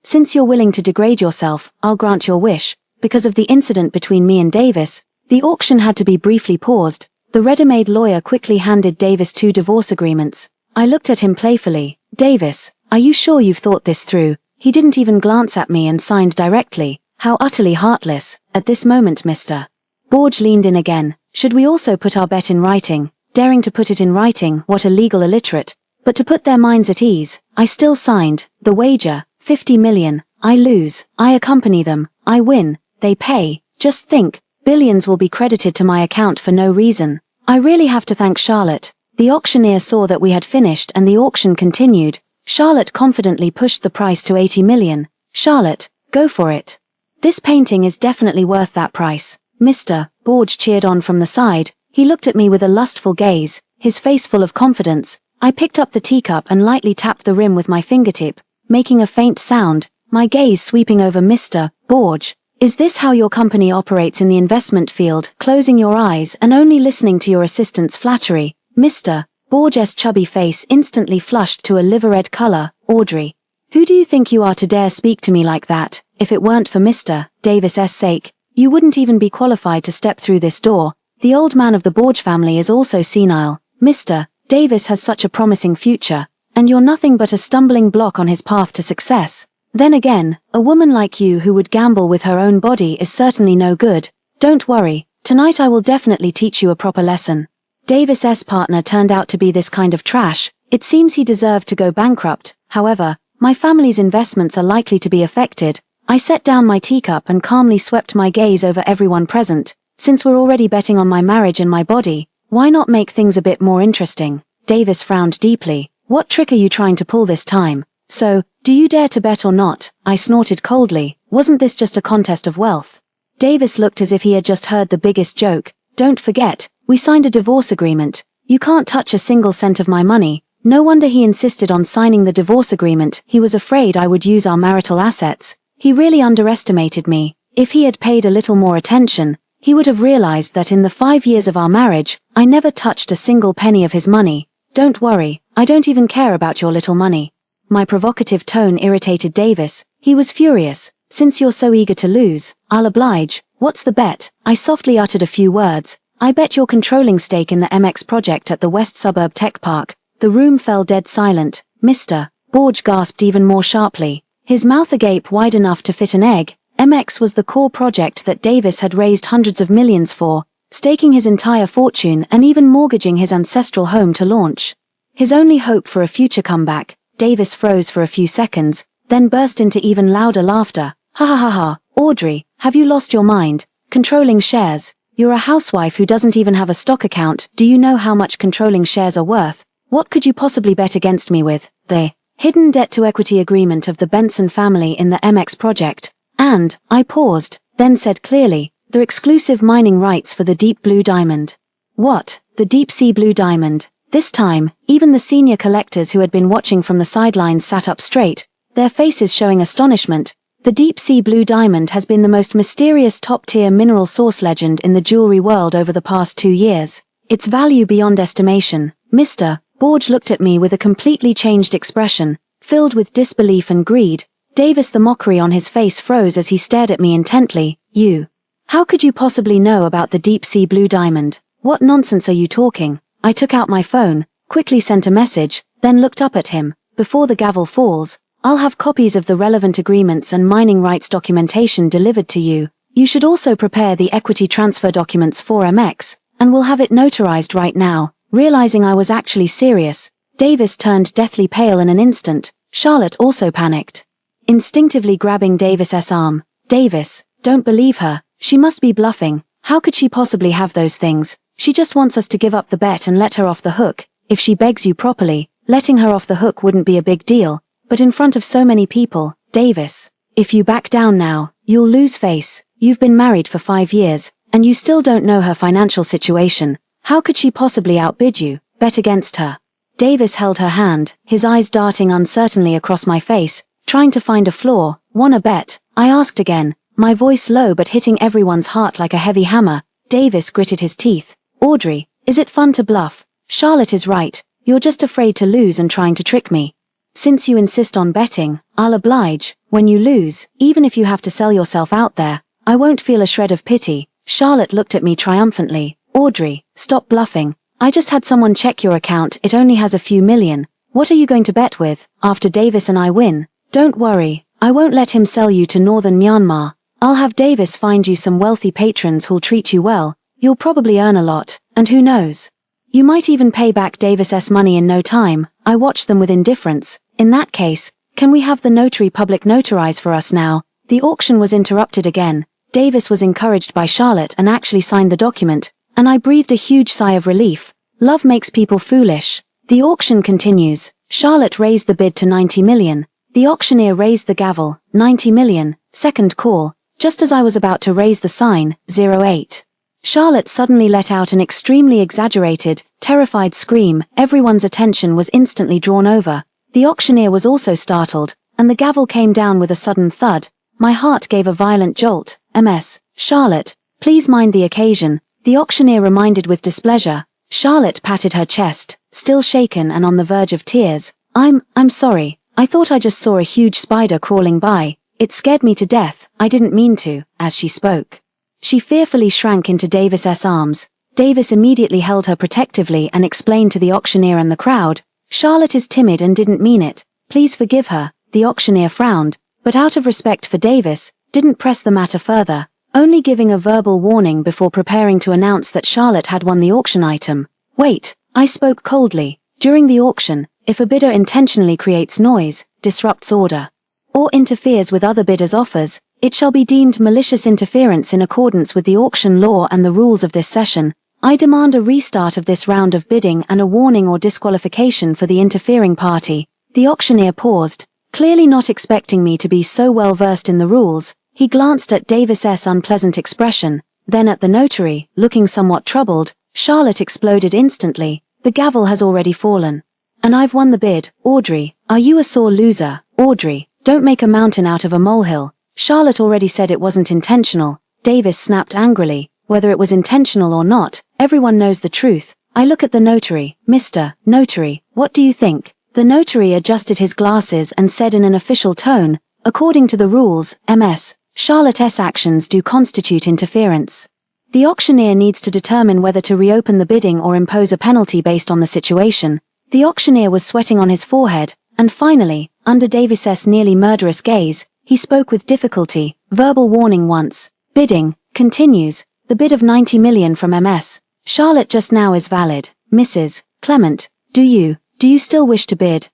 Since you're willing to degrade yourself, I'll grant your wish." Because of the incident between me and Davis, the auction had to be briefly paused. The ready-made lawyer quickly handed Davis 2 divorce agreements. I looked at him playfully. "Davis, are you sure you've thought this through?" He didn't even glance at me and signed directly. How utterly heartless. At this moment Mr. Borge leaned in again. "Should we also put our bet in writing?" Daring to put it in writing, what a legal illiterate. But to put their minds at ease, I still signed. The wager, 50 million. I lose. I accompany them. I win. They pay. Just think, billions will be credited to my account for no reason. I really have to thank Charlotte. The auctioneer saw that we had finished and the auction continued. Charlotte confidently pushed the price to 80 million. "Charlotte, go for it. This painting is definitely worth that price." Mr. Borge cheered on from the side. He looked at me with a lustful gaze, his face full of confidence. I picked up the teacup and lightly tapped the rim with my fingertip, making a faint sound, my gaze sweeping over Mr. Borge. "Is this how your company operates in the investment field, closing your eyes and only listening to your assistant's flattery?" Mr. Borge's chubby face instantly flushed to a liver-red color. "Audrey, who do you think you are to dare speak to me like that? If it weren't for Mr. Davis's sake, you wouldn't even be qualified to step through this door. The old man of the Borge family is also senile. Mr. Davis has such a promising future, and you're nothing but a stumbling block on his path to success. Then again, a woman like you who would gamble with her own body is certainly no good. Don't worry, tonight I will definitely teach you a proper lesson." Davis's partner turned out to be this kind of trash. It seems he deserved to go bankrupt. However, my family's investments are likely to be affected. I set down my teacup and calmly swept my gaze over everyone present. Since we're already betting on my marriage and my body, why not make things a bit more interesting? Davis frowned deeply. "What trick are you trying to pull this time? So, do you dare to bet or not?" I snorted coldly. "Wasn't this just a contest of wealth?" Davis looked as if he had just heard the biggest joke. "Don't forget, we signed a divorce agreement. You can't touch a single cent of my money." No wonder he insisted on signing the divorce agreement. He was afraid I would use our marital assets. He really underestimated me. If he had paid a little more attention, he would have realized that in the 5 years of our marriage, I never touched a single penny of his money. "Don't worry, I don't even care about your little money. My provocative tone irritated Davis. He was furious. Since you're so eager to lose, I'll oblige. What's the bet? I softly uttered a few words. I bet your controlling stake in the MX project at the West Suburb Tech Park. The room fell dead silent. Mr. Borge gasped even more sharply, his mouth agape wide enough to fit an egg. MX was the core project that Davis had raised hundreds of millions for, staking his entire fortune and even mortgaging his ancestral home to launch. His only hope for a future comeback. Davis froze for a few seconds, then burst into even louder laughter. Ha ha ha ha, Audrey, have you lost your mind? Controlling shares. You're a housewife who doesn't even have a stock account. Do you know how much controlling shares are worth? What could you possibly bet against me with? The hidden debt-to-equity agreement of the Benson family in the MX project. And, I paused, then said clearly, the exclusive mining rights for the deep blue diamond. What? The deep sea blue diamond? This time, even the senior collectors who had been watching from the sidelines sat up straight, their faces showing astonishment. The deep sea blue diamond has been the most mysterious top-tier mineral source legend in the jewelry world over the past 2 years. Its value beyond estimation. Mr. Borge looked at me with a completely changed expression, filled with disbelief and greed. Davis, the mockery on his face, froze as he stared at me intently. You. How could you possibly know about the deep sea blue diamond? What nonsense are you talking? I took out my phone, quickly sent a message, then looked up at him. Before the gavel falls, I'll have copies of the relevant agreements and mining rights documentation delivered to you. You should also prepare the equity transfer documents for MX, and we'll have it notarized right now. Realizing I was actually serious, Davis turned deathly pale in an instant. Charlotte also panicked, instinctively grabbing Davis's arm. Davis, don't believe her. She must be bluffing. How could she possibly have those things? She just wants us to give up the bet and let her off the hook. If she begs you properly, letting her off the hook wouldn't be a big deal. But in front of so many people, Davis, if you back down now, you'll lose face. You've been married for 5 years, and you still don't know her financial situation. How could she possibly outbid you? Bet against her. Davis held her hand, his eyes darting uncertainly across my face, trying to find a flaw. Wanna bet? I asked again, my voice low but hitting everyone's heart like a heavy hammer. Davis gritted his teeth. Audrey, is it fun to bluff? Charlotte is right. You're just afraid to lose and trying to trick me. Since you insist on betting, I'll oblige. When you lose, even if you have to sell yourself out there, I won't feel a shred of pity. Charlotte looked at me triumphantly. Audrey, stop bluffing. I just had someone check your account. It only has a few million. What are you going to bet with, after Davis and I win? Don't worry, I won't let him sell you to northern Myanmar. I'll have Davis find you some wealthy patrons who'll treat you well. You'll probably earn a lot, and who knows? You might even pay back Davis's money in no time. I watched them with indifference. In that case, can we have the notary public notarize for us now? The auction was interrupted again. Davis was encouraged by Charlotte and actually signed the document, and I breathed a huge sigh of relief. Love makes people foolish. The auction continues. Charlotte raised the bid to 90 million. The auctioneer raised the gavel. 90 million. Second call. Just as I was about to raise the sign, 08. Charlotte suddenly let out an extremely exaggerated, terrified scream. Everyone's attention was instantly drawn over. The auctioneer was also startled, and the gavel came down with a sudden thud. My heart gave a violent jolt. MS. Charlotte, please mind the occasion, the auctioneer reminded with displeasure. Charlotte patted her chest, still shaken and on the verge of tears. I'm sorry. I thought I just saw a huge spider crawling by. It scared me to death. I didn't mean to. As she spoke, she fearfully shrank into Davis's arms. Davis immediately held her protectively and explained to the auctioneer and the crowd, Charlotte is timid and didn't mean it. Please forgive her. The auctioneer frowned, but out of respect for Davis, didn't press the matter further, only giving a verbal warning before preparing to announce that Charlotte had won the auction item. Wait, I spoke coldly. During the auction, if a bidder intentionally creates noise, disrupts order, or interferes with other bidders' offers, it shall be deemed malicious interference in accordance with the auction law and the rules of this session. I demand a restart of this round of bidding and a warning or disqualification for the interfering party. The auctioneer paused, clearly not expecting me to be so well versed in the rules. He glanced at Davis's unpleasant expression, then at the notary, looking somewhat troubled. Charlotte exploded instantly. The gavel has already fallen. And I've won the bid. Audrey, are you a sore loser? Audrey, don't make a mountain out of a molehill. Charlotte already said it wasn't intentional. Davis snapped angrily. Whether it was intentional or not, everyone knows the truth. I look at the notary. Mr. Notary, what do you think? The notary adjusted his glasses and said in an official tone, "According to the rules, Ms. Charlotte's actions do constitute interference. The auctioneer needs to determine whether to reopen the bidding or impose a penalty based on the situation." The auctioneer was sweating on his forehead, and finally, under Davis's nearly murderous gaze, he spoke with difficulty. "Verbal warning once. Bidding continues. The bid of 90 million from Ms. Charlotte just now is valid. Mrs. Clement, do you still wish to bid?"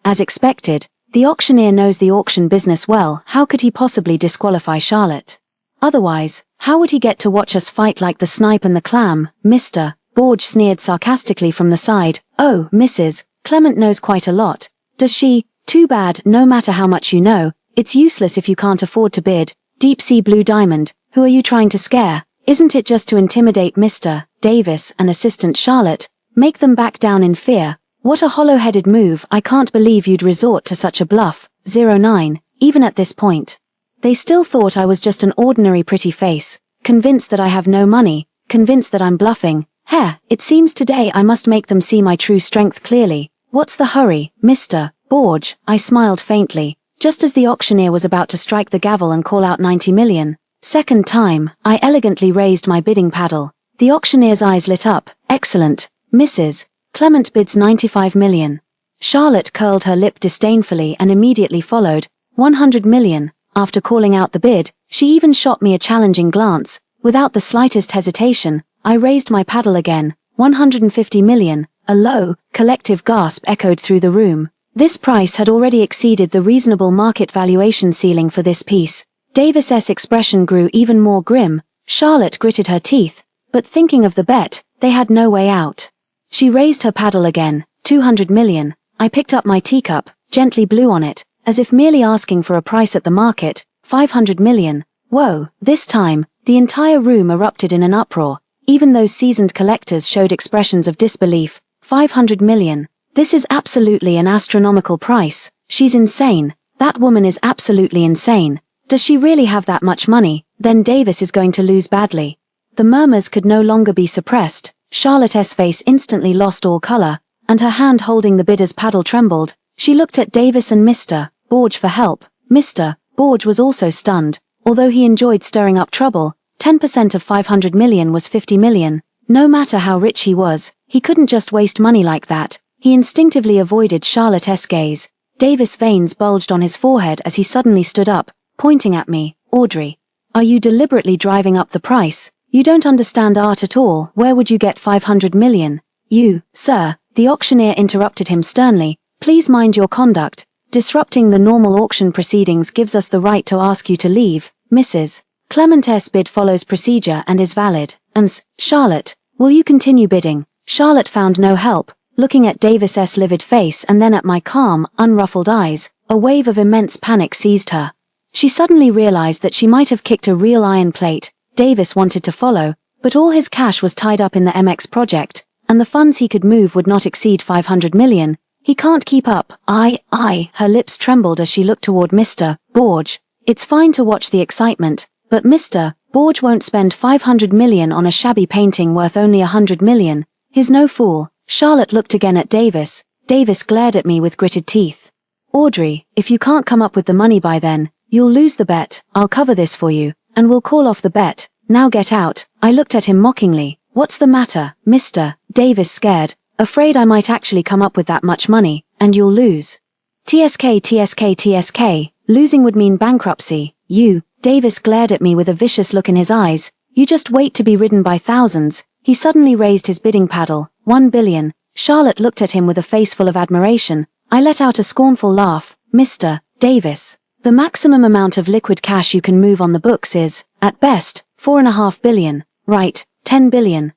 As expected, the auctioneer knows the auction business well. How could he possibly disqualify Charlotte? Otherwise, how would he get to watch us fight like the snipe and the clam? Mr. Borge sneered sarcastically from the side. "Oh, Mrs. Clement knows quite a lot. Does she? Too bad. No matter how much you know, it's useless if you can't afford to bid. Deep sea blue diamond, who are you trying to scare? Isn't it just to intimidate Mr. Davis and Assistant Charlotte? Make them back down in fear? What a hollow-headed move. I can't believe you'd resort to such a bluff." 09. Even at this point, they still thought I was just an ordinary pretty face, convinced that I have no money, convinced that I'm bluffing. It seems today I must make them see my true strength clearly. "What's the hurry, Mr. Borge?" I smiled faintly, just as the auctioneer was about to strike the gavel and call out 90 million. Second time, I elegantly raised my bidding paddle. The auctioneer's eyes lit up. "Excellent. Mrs. Clement bids 95 million. Charlotte curled her lip disdainfully and immediately followed, 100 million. After calling out the bid, she even shot me a challenging glance. Without the slightest hesitation, I raised my paddle again. 150 million. A low, collective gasp echoed through the room. This price had already exceeded the reasonable market valuation ceiling for this piece. Davis's expression grew even more grim. Charlotte gritted her teeth, but thinking of the bet, they had no way out. She raised her paddle again. 200 million. I picked up my teacup, gently blew on it, as if merely asking for a price at the market. 500 million. Whoa, this time, the entire room erupted in an uproar. Even those seasoned collectors showed expressions of disbelief. 500 million. This is absolutely an astronomical price. She's insane. That woman is absolutely insane. Does she really have that much money? Then Davis is going to lose badly. The murmurs could no longer be suppressed. Charlotte's face instantly lost all color, and her hand holding the bidder's paddle trembled. She looked at Davis and Mr. Borge for help. Mr. Borge was also stunned. Although he enjoyed stirring up trouble, 10% of 500 million was 50 million. No matter how rich he was, he couldn't just waste money like that. He instinctively avoided Charlotte's gaze. Davis' veins bulged on his forehead as he suddenly stood up, pointing at me. "Audrey, are you deliberately driving up the price? You don't understand art at all. Where would you get 500 million? You, sir," the auctioneer interrupted him sternly. "Please mind your conduct. Disrupting the normal auction proceedings gives us the right to ask you to leave. Mrs. Clement's bid follows procedure and is valid. Charlotte, will you continue bidding?" Charlotte found no help, looking at Davis's livid face and then at my calm, unruffled eyes. A wave of immense panic seized her. She suddenly realized that she might have kicked a real iron plate. Davis wanted to follow, but all his cash was tied up in the MX project, and the funds he could move would not exceed 500 million. He can't keep up. Her lips trembled as she looked toward Mr. Borge. It's fine to watch the excitement, but Mr. Borge won't spend 500 million on a shabby painting worth only 100 million. He's no fool. Charlotte looked again at Davis. Davis glared at me with gritted teeth. "Audrey, if you can't come up with the money by then, you'll lose the bet. I'll cover this for you, and we'll call off the bet. Now get out." I looked at him mockingly. "What's the matter, Mr. Davis?" Scared. "Afraid I might actually come up with that much money, and you'll lose." TSK. Losing would mean bankruptcy. "You." Davis glared at me with a vicious look in his eyes. "You just wait to be ridden by thousands." He suddenly raised his bidding paddle. 1 billion. Charlotte looked at him with a face full of admiration. I let out a scornful laugh. "Mr. Davis, the maximum amount of liquid cash you can move on the books is, at best, 4.5 billion. Right, 10 billion.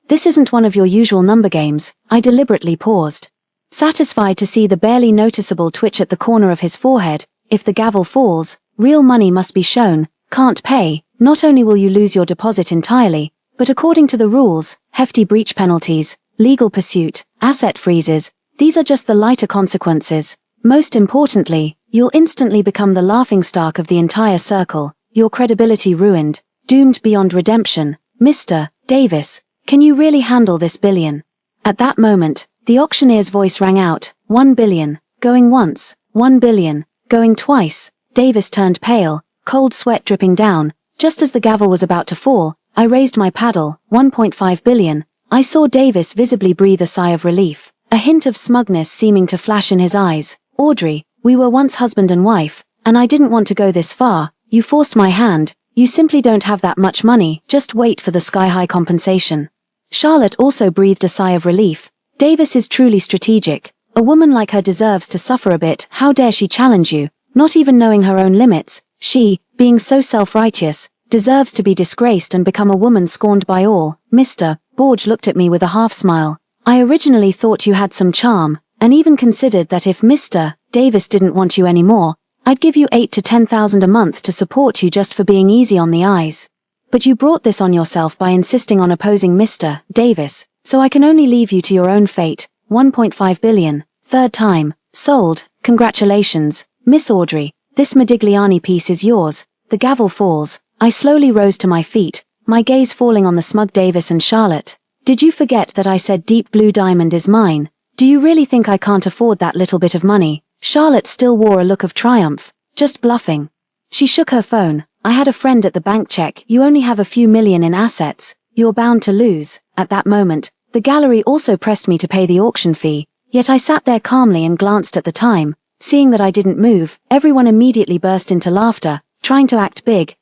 This isn't one of your usual number games." I deliberately paused, satisfied to see the barely noticeable twitch at the corner of his forehead. If the gavel falls, real money must be shown. Can't pay, not only will you lose your deposit entirely, but according to the rules, hefty breach penalties, legal pursuit, asset freezes. These are just the lighter consequences. Most importantly, you'll instantly become the laughingstock of the entire circle, your credibility ruined, doomed beyond redemption. Mr. Davis, can you really handle this billion? At that moment, The auctioneer's voice rang out, 1 billion, going once, 1 billion, going twice. Davis turned pale, cold sweat dripping down. Just as the gavel was about to fall, I raised my paddle, 1.5 billion. I saw Davis visibly breathe a sigh of relief, a hint of smugness seeming to flash in his eyes. Audrey, we were once husband and wife, and I didn't want to go this far. You forced my hand. You simply don't have that much money. Just wait for the sky-high compensation. Charlotte also breathed a sigh of relief. Davis is truly strategic. A woman like her deserves to suffer a bit. How dare she challenge you, not even knowing her own limits? She, being so self-righteous, deserves to be disgraced and become a woman scorned by all. Mr. Borge looked at me with a half-smile. I originally thought you had some charm, and even considered that if Mr. Davis didn't want you anymore, I'd give you 8,000 to 10,000 a month to support you just for being easy on the eyes. But you brought this on yourself by insisting on opposing Mr. Davis, so I can only leave you to your own fate. 1.5 billion. Third time. Sold. Congratulations, Miss Audrey. This Modigliani piece is yours. The gavel falls. I slowly rose to my feet, my gaze falling on the smug Davis and Charlotte. Did you forget that I said Deep Blue Diamond is mine? Do you really think I can't afford that little bit of money? Charlotte still wore a look of triumph. Just bluffing. She shook her phone. I had a friend at the bank check. You only have a few million in assets. You're bound to lose. At that moment, the gallery also pressed me to pay the auction fee, yet I sat there calmly and glanced at the time. Seeing that I didn't move, everyone immediately burst into laughter, trying to act big.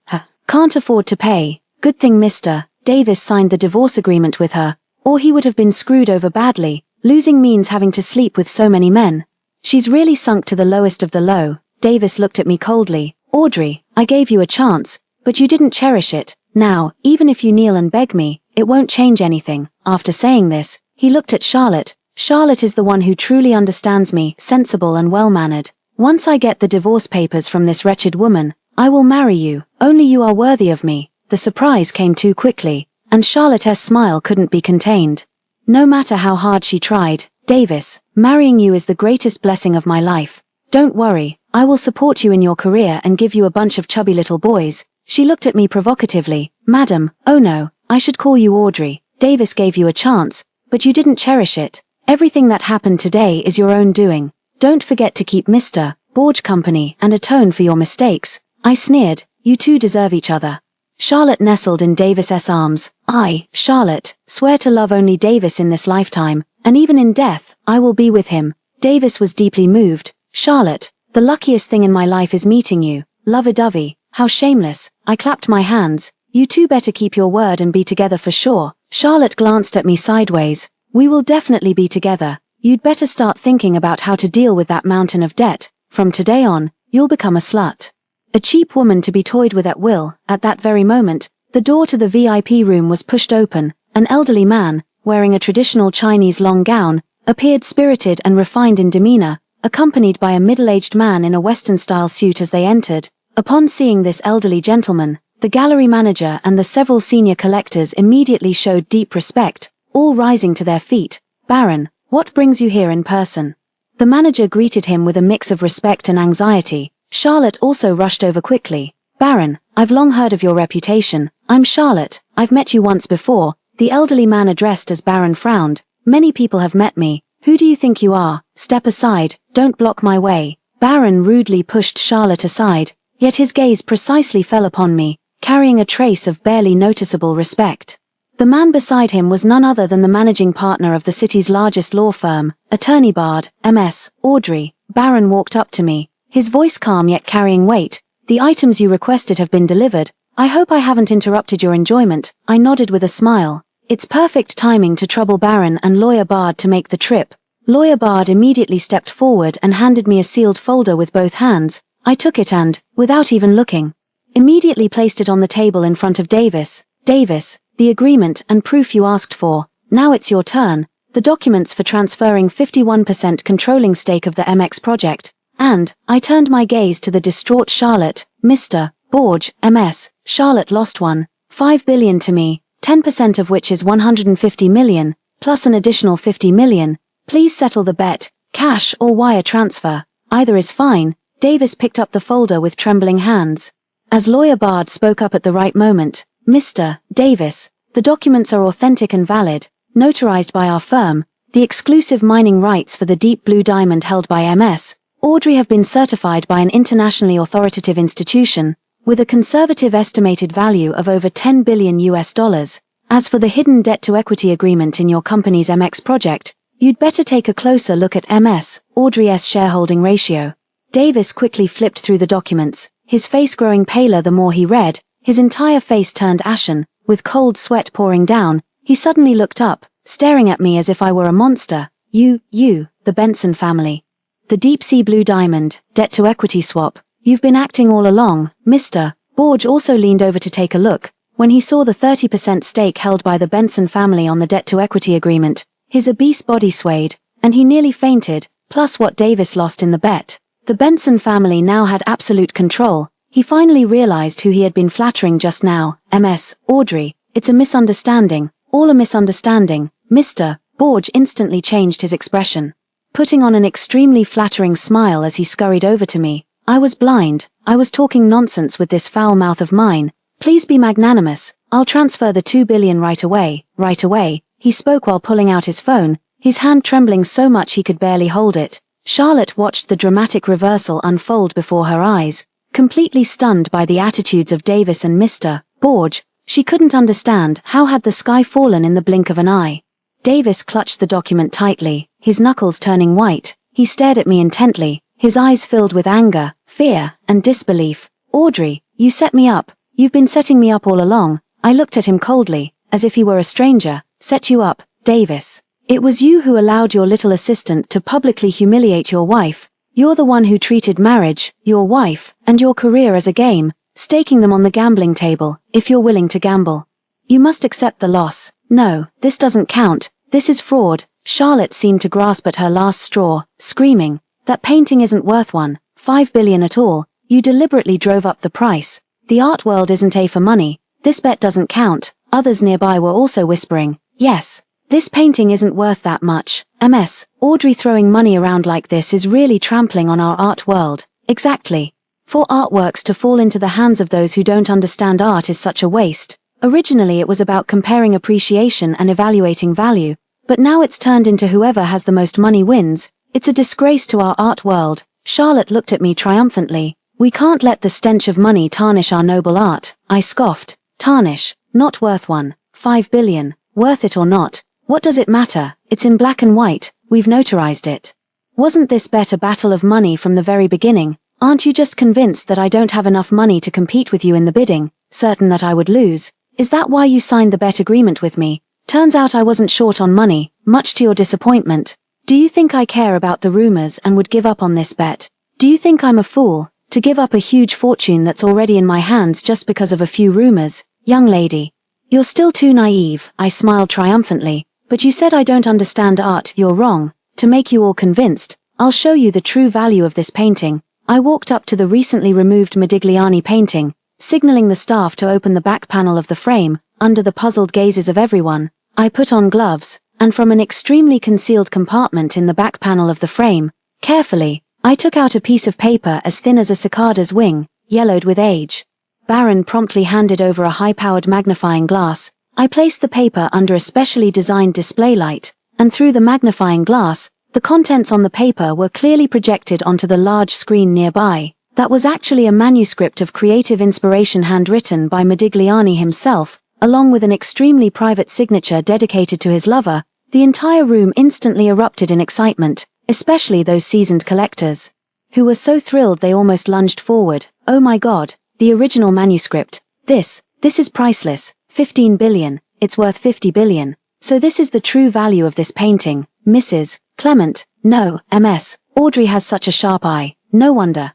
Can't afford to pay. Good thing Mr. Davis signed the divorce agreement with her, or he would have been screwed over badly. Losing means having to sleep with so many men. She's really sunk to the lowest of the low. Davis looked at me coldly. Audrey, I gave you a chance, but you didn't cherish it. Now, even if you kneel and beg me, it won't change anything. After saying this, he looked at Charlotte. Charlotte is the one who truly understands me, sensible and well-mannered. Once I get the divorce papers from this wretched woman, I will marry you. Only you are worthy of me. The surprise came too quickly, and Charlotte's smile couldn't be contained. No matter how hard she tried, Davis, marrying you is the greatest blessing of my life. Don't worry, I will support you in your career and give you a bunch of chubby little boys. She looked at me provocatively. Madam, oh no, I should call you Audrey. Davis gave you a chance, but you didn't cherish it. Everything that happened today is your own doing. Don't forget to keep Mr. Borge company and atone for your mistakes. I sneered. You two deserve each other. Charlotte nestled in Davis's arms. I, Charlotte, swear to love only Davis in this lifetime, and even in death, I will be with him. Davis was deeply moved. Charlotte, the luckiest thing in my life is meeting you. Lovey-dovey, how shameless. I clapped my hands. You two better keep your word and be together for sure. Charlotte glanced at me sideways. We will definitely be together. You'd better start thinking about how to deal with that mountain of debt. From today on, you'll become a slut. A cheap woman to be toyed with at will. At that very moment, the door to the VIP room was pushed open. An elderly man, wearing a traditional Chinese long gown, appeared spirited and refined in demeanor, accompanied by a middle-aged man in a Western-style suit as they entered. Upon seeing this elderly gentleman, the gallery manager and the several senior collectors immediately showed deep respect, all rising to their feet. Baron, what brings you here in person? The manager greeted him with a mix of respect and anxiety. Charlotte also rushed over quickly. Baron, I've long heard of your reputation. I'm Charlotte. I've met you once before. The elderly man addressed as Baron frowned. Many people have met me. Who do you think you are? Step aside. Don't block my way. Baron rudely pushed Charlotte aside, yet his gaze precisely fell upon me, carrying a trace of barely noticeable respect. The man beside him was none other than the managing partner of the city's largest law firm, Attorney Bard, MS, Audrey. Baron walked up to me, his voice calm yet carrying weight. The items you requested have been delivered. I hope I haven't interrupted your enjoyment. I nodded with a smile. It's perfect timing to trouble Baron and Lawyer Bard to make the trip. Lawyer Bard immediately stepped forward and handed me a sealed folder with both hands. I took it and, without even looking, immediately placed it on the table in front of Davis. Davis, the agreement and proof you asked for. Now it's your turn. The documents for transferring 51% controlling stake of the MX project. And, I turned my gaze to the distraught Charlotte. Mr. Borge, MS, Charlotte lost 1.5 billion to me, 10% of which is 150 million, plus an additional 50 million. Please settle the bet, cash or wire transfer. Either is fine. Davis picked up the folder with trembling hands. As Lawyer Bard spoke up at the right moment. Mr. Davis, the documents are authentic and valid, notarized by our firm. The exclusive mining rights for the deep blue diamond held by MS, Audrey have been certified by an internationally authoritative institution, with a conservative estimated value of over $10 billion US. As for the hidden debt-to-equity agreement in your company's MX project, you'd better take a closer look at MS, Audrey's shareholding ratio. Davis quickly flipped through the documents, his face growing paler the more he read, his entire face turned ashen, with cold sweat pouring down. He suddenly looked up, staring at me as if I were a monster. You, the Benson family. The deep-sea blue diamond, debt-to-equity swap. You've been acting all along, Mr. Borge also leaned over to take a look. When he saw the 30% stake held by the Benson family on the debt-to-equity agreement, his obese body swayed, and he nearly fainted, plus what Davis lost in the bet. The Benson family now had absolute control. He finally realized who he had been flattering just now. MS, Audrey, it's a misunderstanding, all a misunderstanding. Mr. Borge instantly changed his expression, putting on an extremely flattering smile as he scurried over to me. I was blind, I was talking nonsense with this foul mouth of mine. Please be magnanimous, I'll transfer the $2 billion right away, he spoke while pulling out his phone, his hand trembling so much he could barely hold it. Charlotte watched the dramatic reversal unfold before her eyes, completely stunned by the attitudes of Davis and Mr. Borge. She couldn't understand how had the sky fallen in the blink of an eye. Davis clutched the document tightly, his knuckles turning white. He stared at me intently, his eyes filled with anger, fear, and disbelief. Audrey, you set me up. You've been setting me up all along. I looked at him coldly, as if he were a stranger. Set you up, Davis. It was you who allowed your little assistant to publicly humiliate your wife. You're the one who treated marriage, your wife, and your career as a game, staking them on the gambling table, if you're willing to gamble. You must accept the loss. No, this doesn't count. This is fraud. Charlotte seemed to grasp at her last straw, screaming, that painting isn't worth $1.5 billion at all. You deliberately drove up the price. The art world isn't A for money. This bet doesn't count. Others nearby were also whispering, yes, this painting isn't worth that much. MS, Audrey throwing money around like this is really trampling on our art world. Exactly. For artworks to fall into the hands of those who don't understand art is such a waste. Originally it was about comparing appreciation and evaluating value, but now it's turned into whoever has the most money wins. It's a disgrace to our art world. Charlotte looked at me triumphantly. We can't let the stench of money tarnish our noble art, I scoffed. Tarnish, not worth $1.5 billion. Worth it or not, what does it matter? It's in black and white, we've notarized it. Wasn't this bet a battle of money from the very beginning? Aren't you just convinced that I don't have enough money to compete with you in the bidding, certain that I would lose? Is that why you signed the bet agreement with me? Turns out I wasn't short on money, much to your disappointment. Do you think I care about the rumors and would give up on this bet? Do you think I'm a fool to give up a huge fortune that's already in my hands just because of a few rumors? Young lady, you're still too naive, I smiled triumphantly, but you said I don't understand art. You're wrong. To make you all convinced, I'll show you the true value of this painting. I walked up to the recently removed Modigliani painting, signaling the staff to open the back panel of the frame. Under the puzzled gazes of everyone, I put on gloves, and from an extremely concealed compartment in the back panel of the frame, carefully, I took out a piece of paper as thin as a cicada's wing, yellowed with age. Baron promptly handed over a high-powered magnifying glass. I placed the paper under a specially designed display light, and through the magnifying glass, the contents on the paper were clearly projected onto the large screen nearby. That was actually a manuscript of creative inspiration handwritten by Modigliani himself, along with an extremely private signature dedicated to his lover. The entire room instantly erupted in excitement, especially those seasoned collectors, who were so thrilled they almost lunged forward. Oh my God, the original manuscript. This is priceless. 15 billion, it's worth 50 billion. So this is the true value of this painting, Mrs. Clement. No, MS, Audrey has such a sharp eye. No wonder,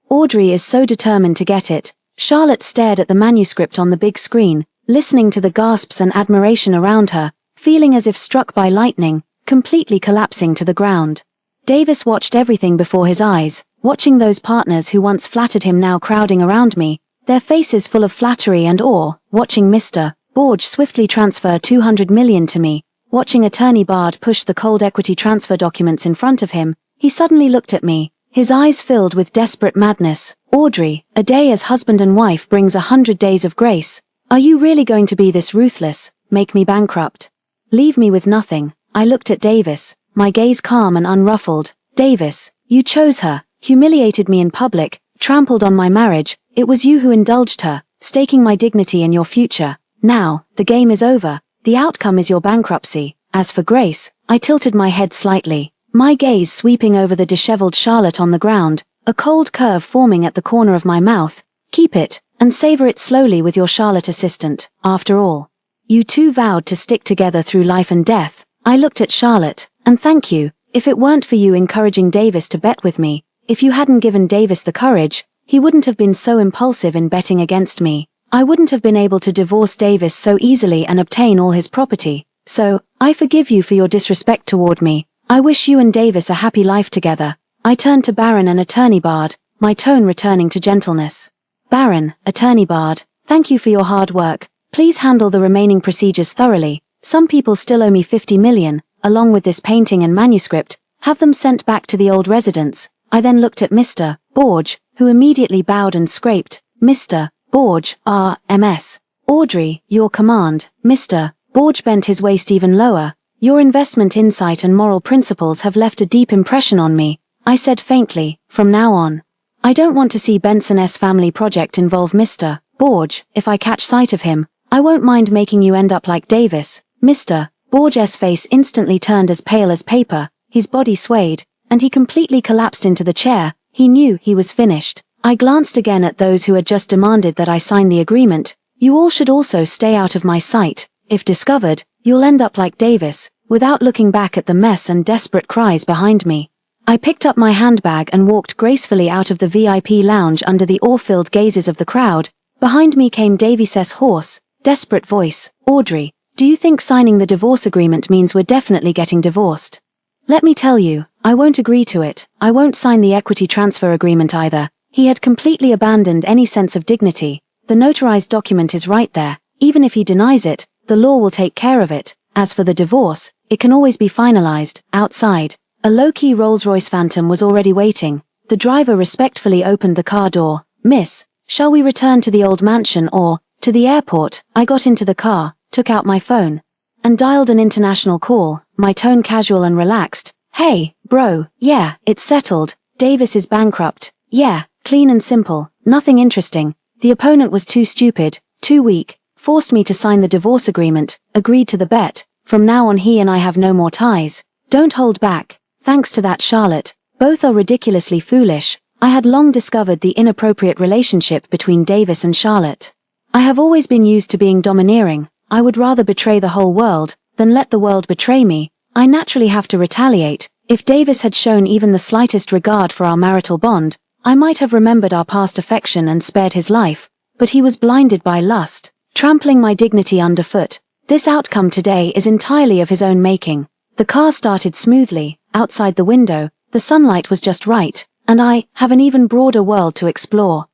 Audrey is so determined to get it. Charlotte stared at the manuscript on the big screen, listening to the gasps and admiration around her, feeling as if struck by lightning, completely collapsing to the ground. Davis watched everything before his eyes, watching those partners who once flattered him now crowding around me, their faces full of flattery and awe, watching Mr. Borge swiftly transfer 200 million to me, watching Attorney Bard push the cold equity transfer documents in front of him. He suddenly looked at me, his eyes filled with desperate madness. Audrey, a day as husband and wife brings 100 days of grace. Are you really going to be this ruthless? Make me bankrupt? Leave me with nothing. I looked at Davis, my gaze calm and unruffled. Davis, you chose her, humiliated me in public, trampled on my marriage. It was you who indulged her, staking my dignity and your future. Now, the game is over. The outcome is your bankruptcy. As for Grace, I tilted my head slightly, my gaze sweeping over the disheveled Charlotte on the ground, a cold curve forming at the corner of my mouth. Keep it, and savor it slowly with your Charlotte assistant. After all, you two vowed to stick together through life and death. I looked at Charlotte, and thank you. If it weren't for you encouraging Davis to bet with me, if you hadn't given Davis the courage, he wouldn't have been so impulsive in betting against me. I wouldn't have been able to divorce Davis so easily and obtain all his property. So, I forgive you for your disrespect toward me. I wish you and Davis a happy life together. I turned to Baron and Attorney Bard, my tone returning to gentleness. Baron, Attorney Bard, thank you for your hard work. Please handle the remaining procedures thoroughly. Some people still owe me 50 million, along with this painting and manuscript. Have them sent back to the old residence. I then looked at Mr. Borge, who immediately bowed and scraped. Mr. Borge, R.M.S. Audrey, your command. Mr. Borge bent his waist even lower. Your investment insight and moral principles have left a deep impression on me. I said faintly, from now on, I don't want to see Benson's family project involve Mr. Borge. If I catch sight of him, I won't mind making you end up like Davis. Mr. Borge's face instantly turned as pale as paper, his body swayed, and he completely collapsed into the chair. He knew he was finished. I glanced again at those who had just demanded that I sign the agreement. You all should also stay out of my sight. If discovered, you'll end up like Davis, without looking back at the mess and desperate cries behind me. I picked up my handbag and walked gracefully out of the VIP lounge under the awe-filled gazes of the crowd. Behind me came Davis's hoarse, desperate voice. Audrey, do you think signing the divorce agreement means we're definitely getting divorced? Let me tell you, I won't agree to it. I won't sign the equity transfer agreement either. He had completely abandoned any sense of dignity. The notarized document is right there. Even if he denies it, the law will take care of it. As for the divorce, it can always be finalized. Outside, a low-key Rolls-Royce Phantom was already waiting. The driver respectfully opened the car door. Miss, shall we return to the old mansion or to the airport? I got into the car, took out my phone, and dialed an international call, my tone casual and relaxed. Hey, bro, yeah, it's settled. Davis is bankrupt. Yeah, clean and simple, nothing interesting. The opponent was too stupid, too weak, forced me to sign the divorce agreement, agreed to the bet. From now on he and I have no more ties. Don't hold back. Thanks to that Charlotte. Both are ridiculously foolish. I had long discovered the inappropriate relationship between Davis and Charlotte. I have always been used to being domineering. I would rather betray the whole world than let the world betray me. I naturally have to retaliate. If Davis had shown even the slightest regard for our marital bond, I might have remembered our past affection and spared his life. But he was blinded by lust, trampling my dignity underfoot. This outcome today is entirely of his own making. The car started smoothly. Outside the window, the sunlight was just right, and I have an even broader world to explore.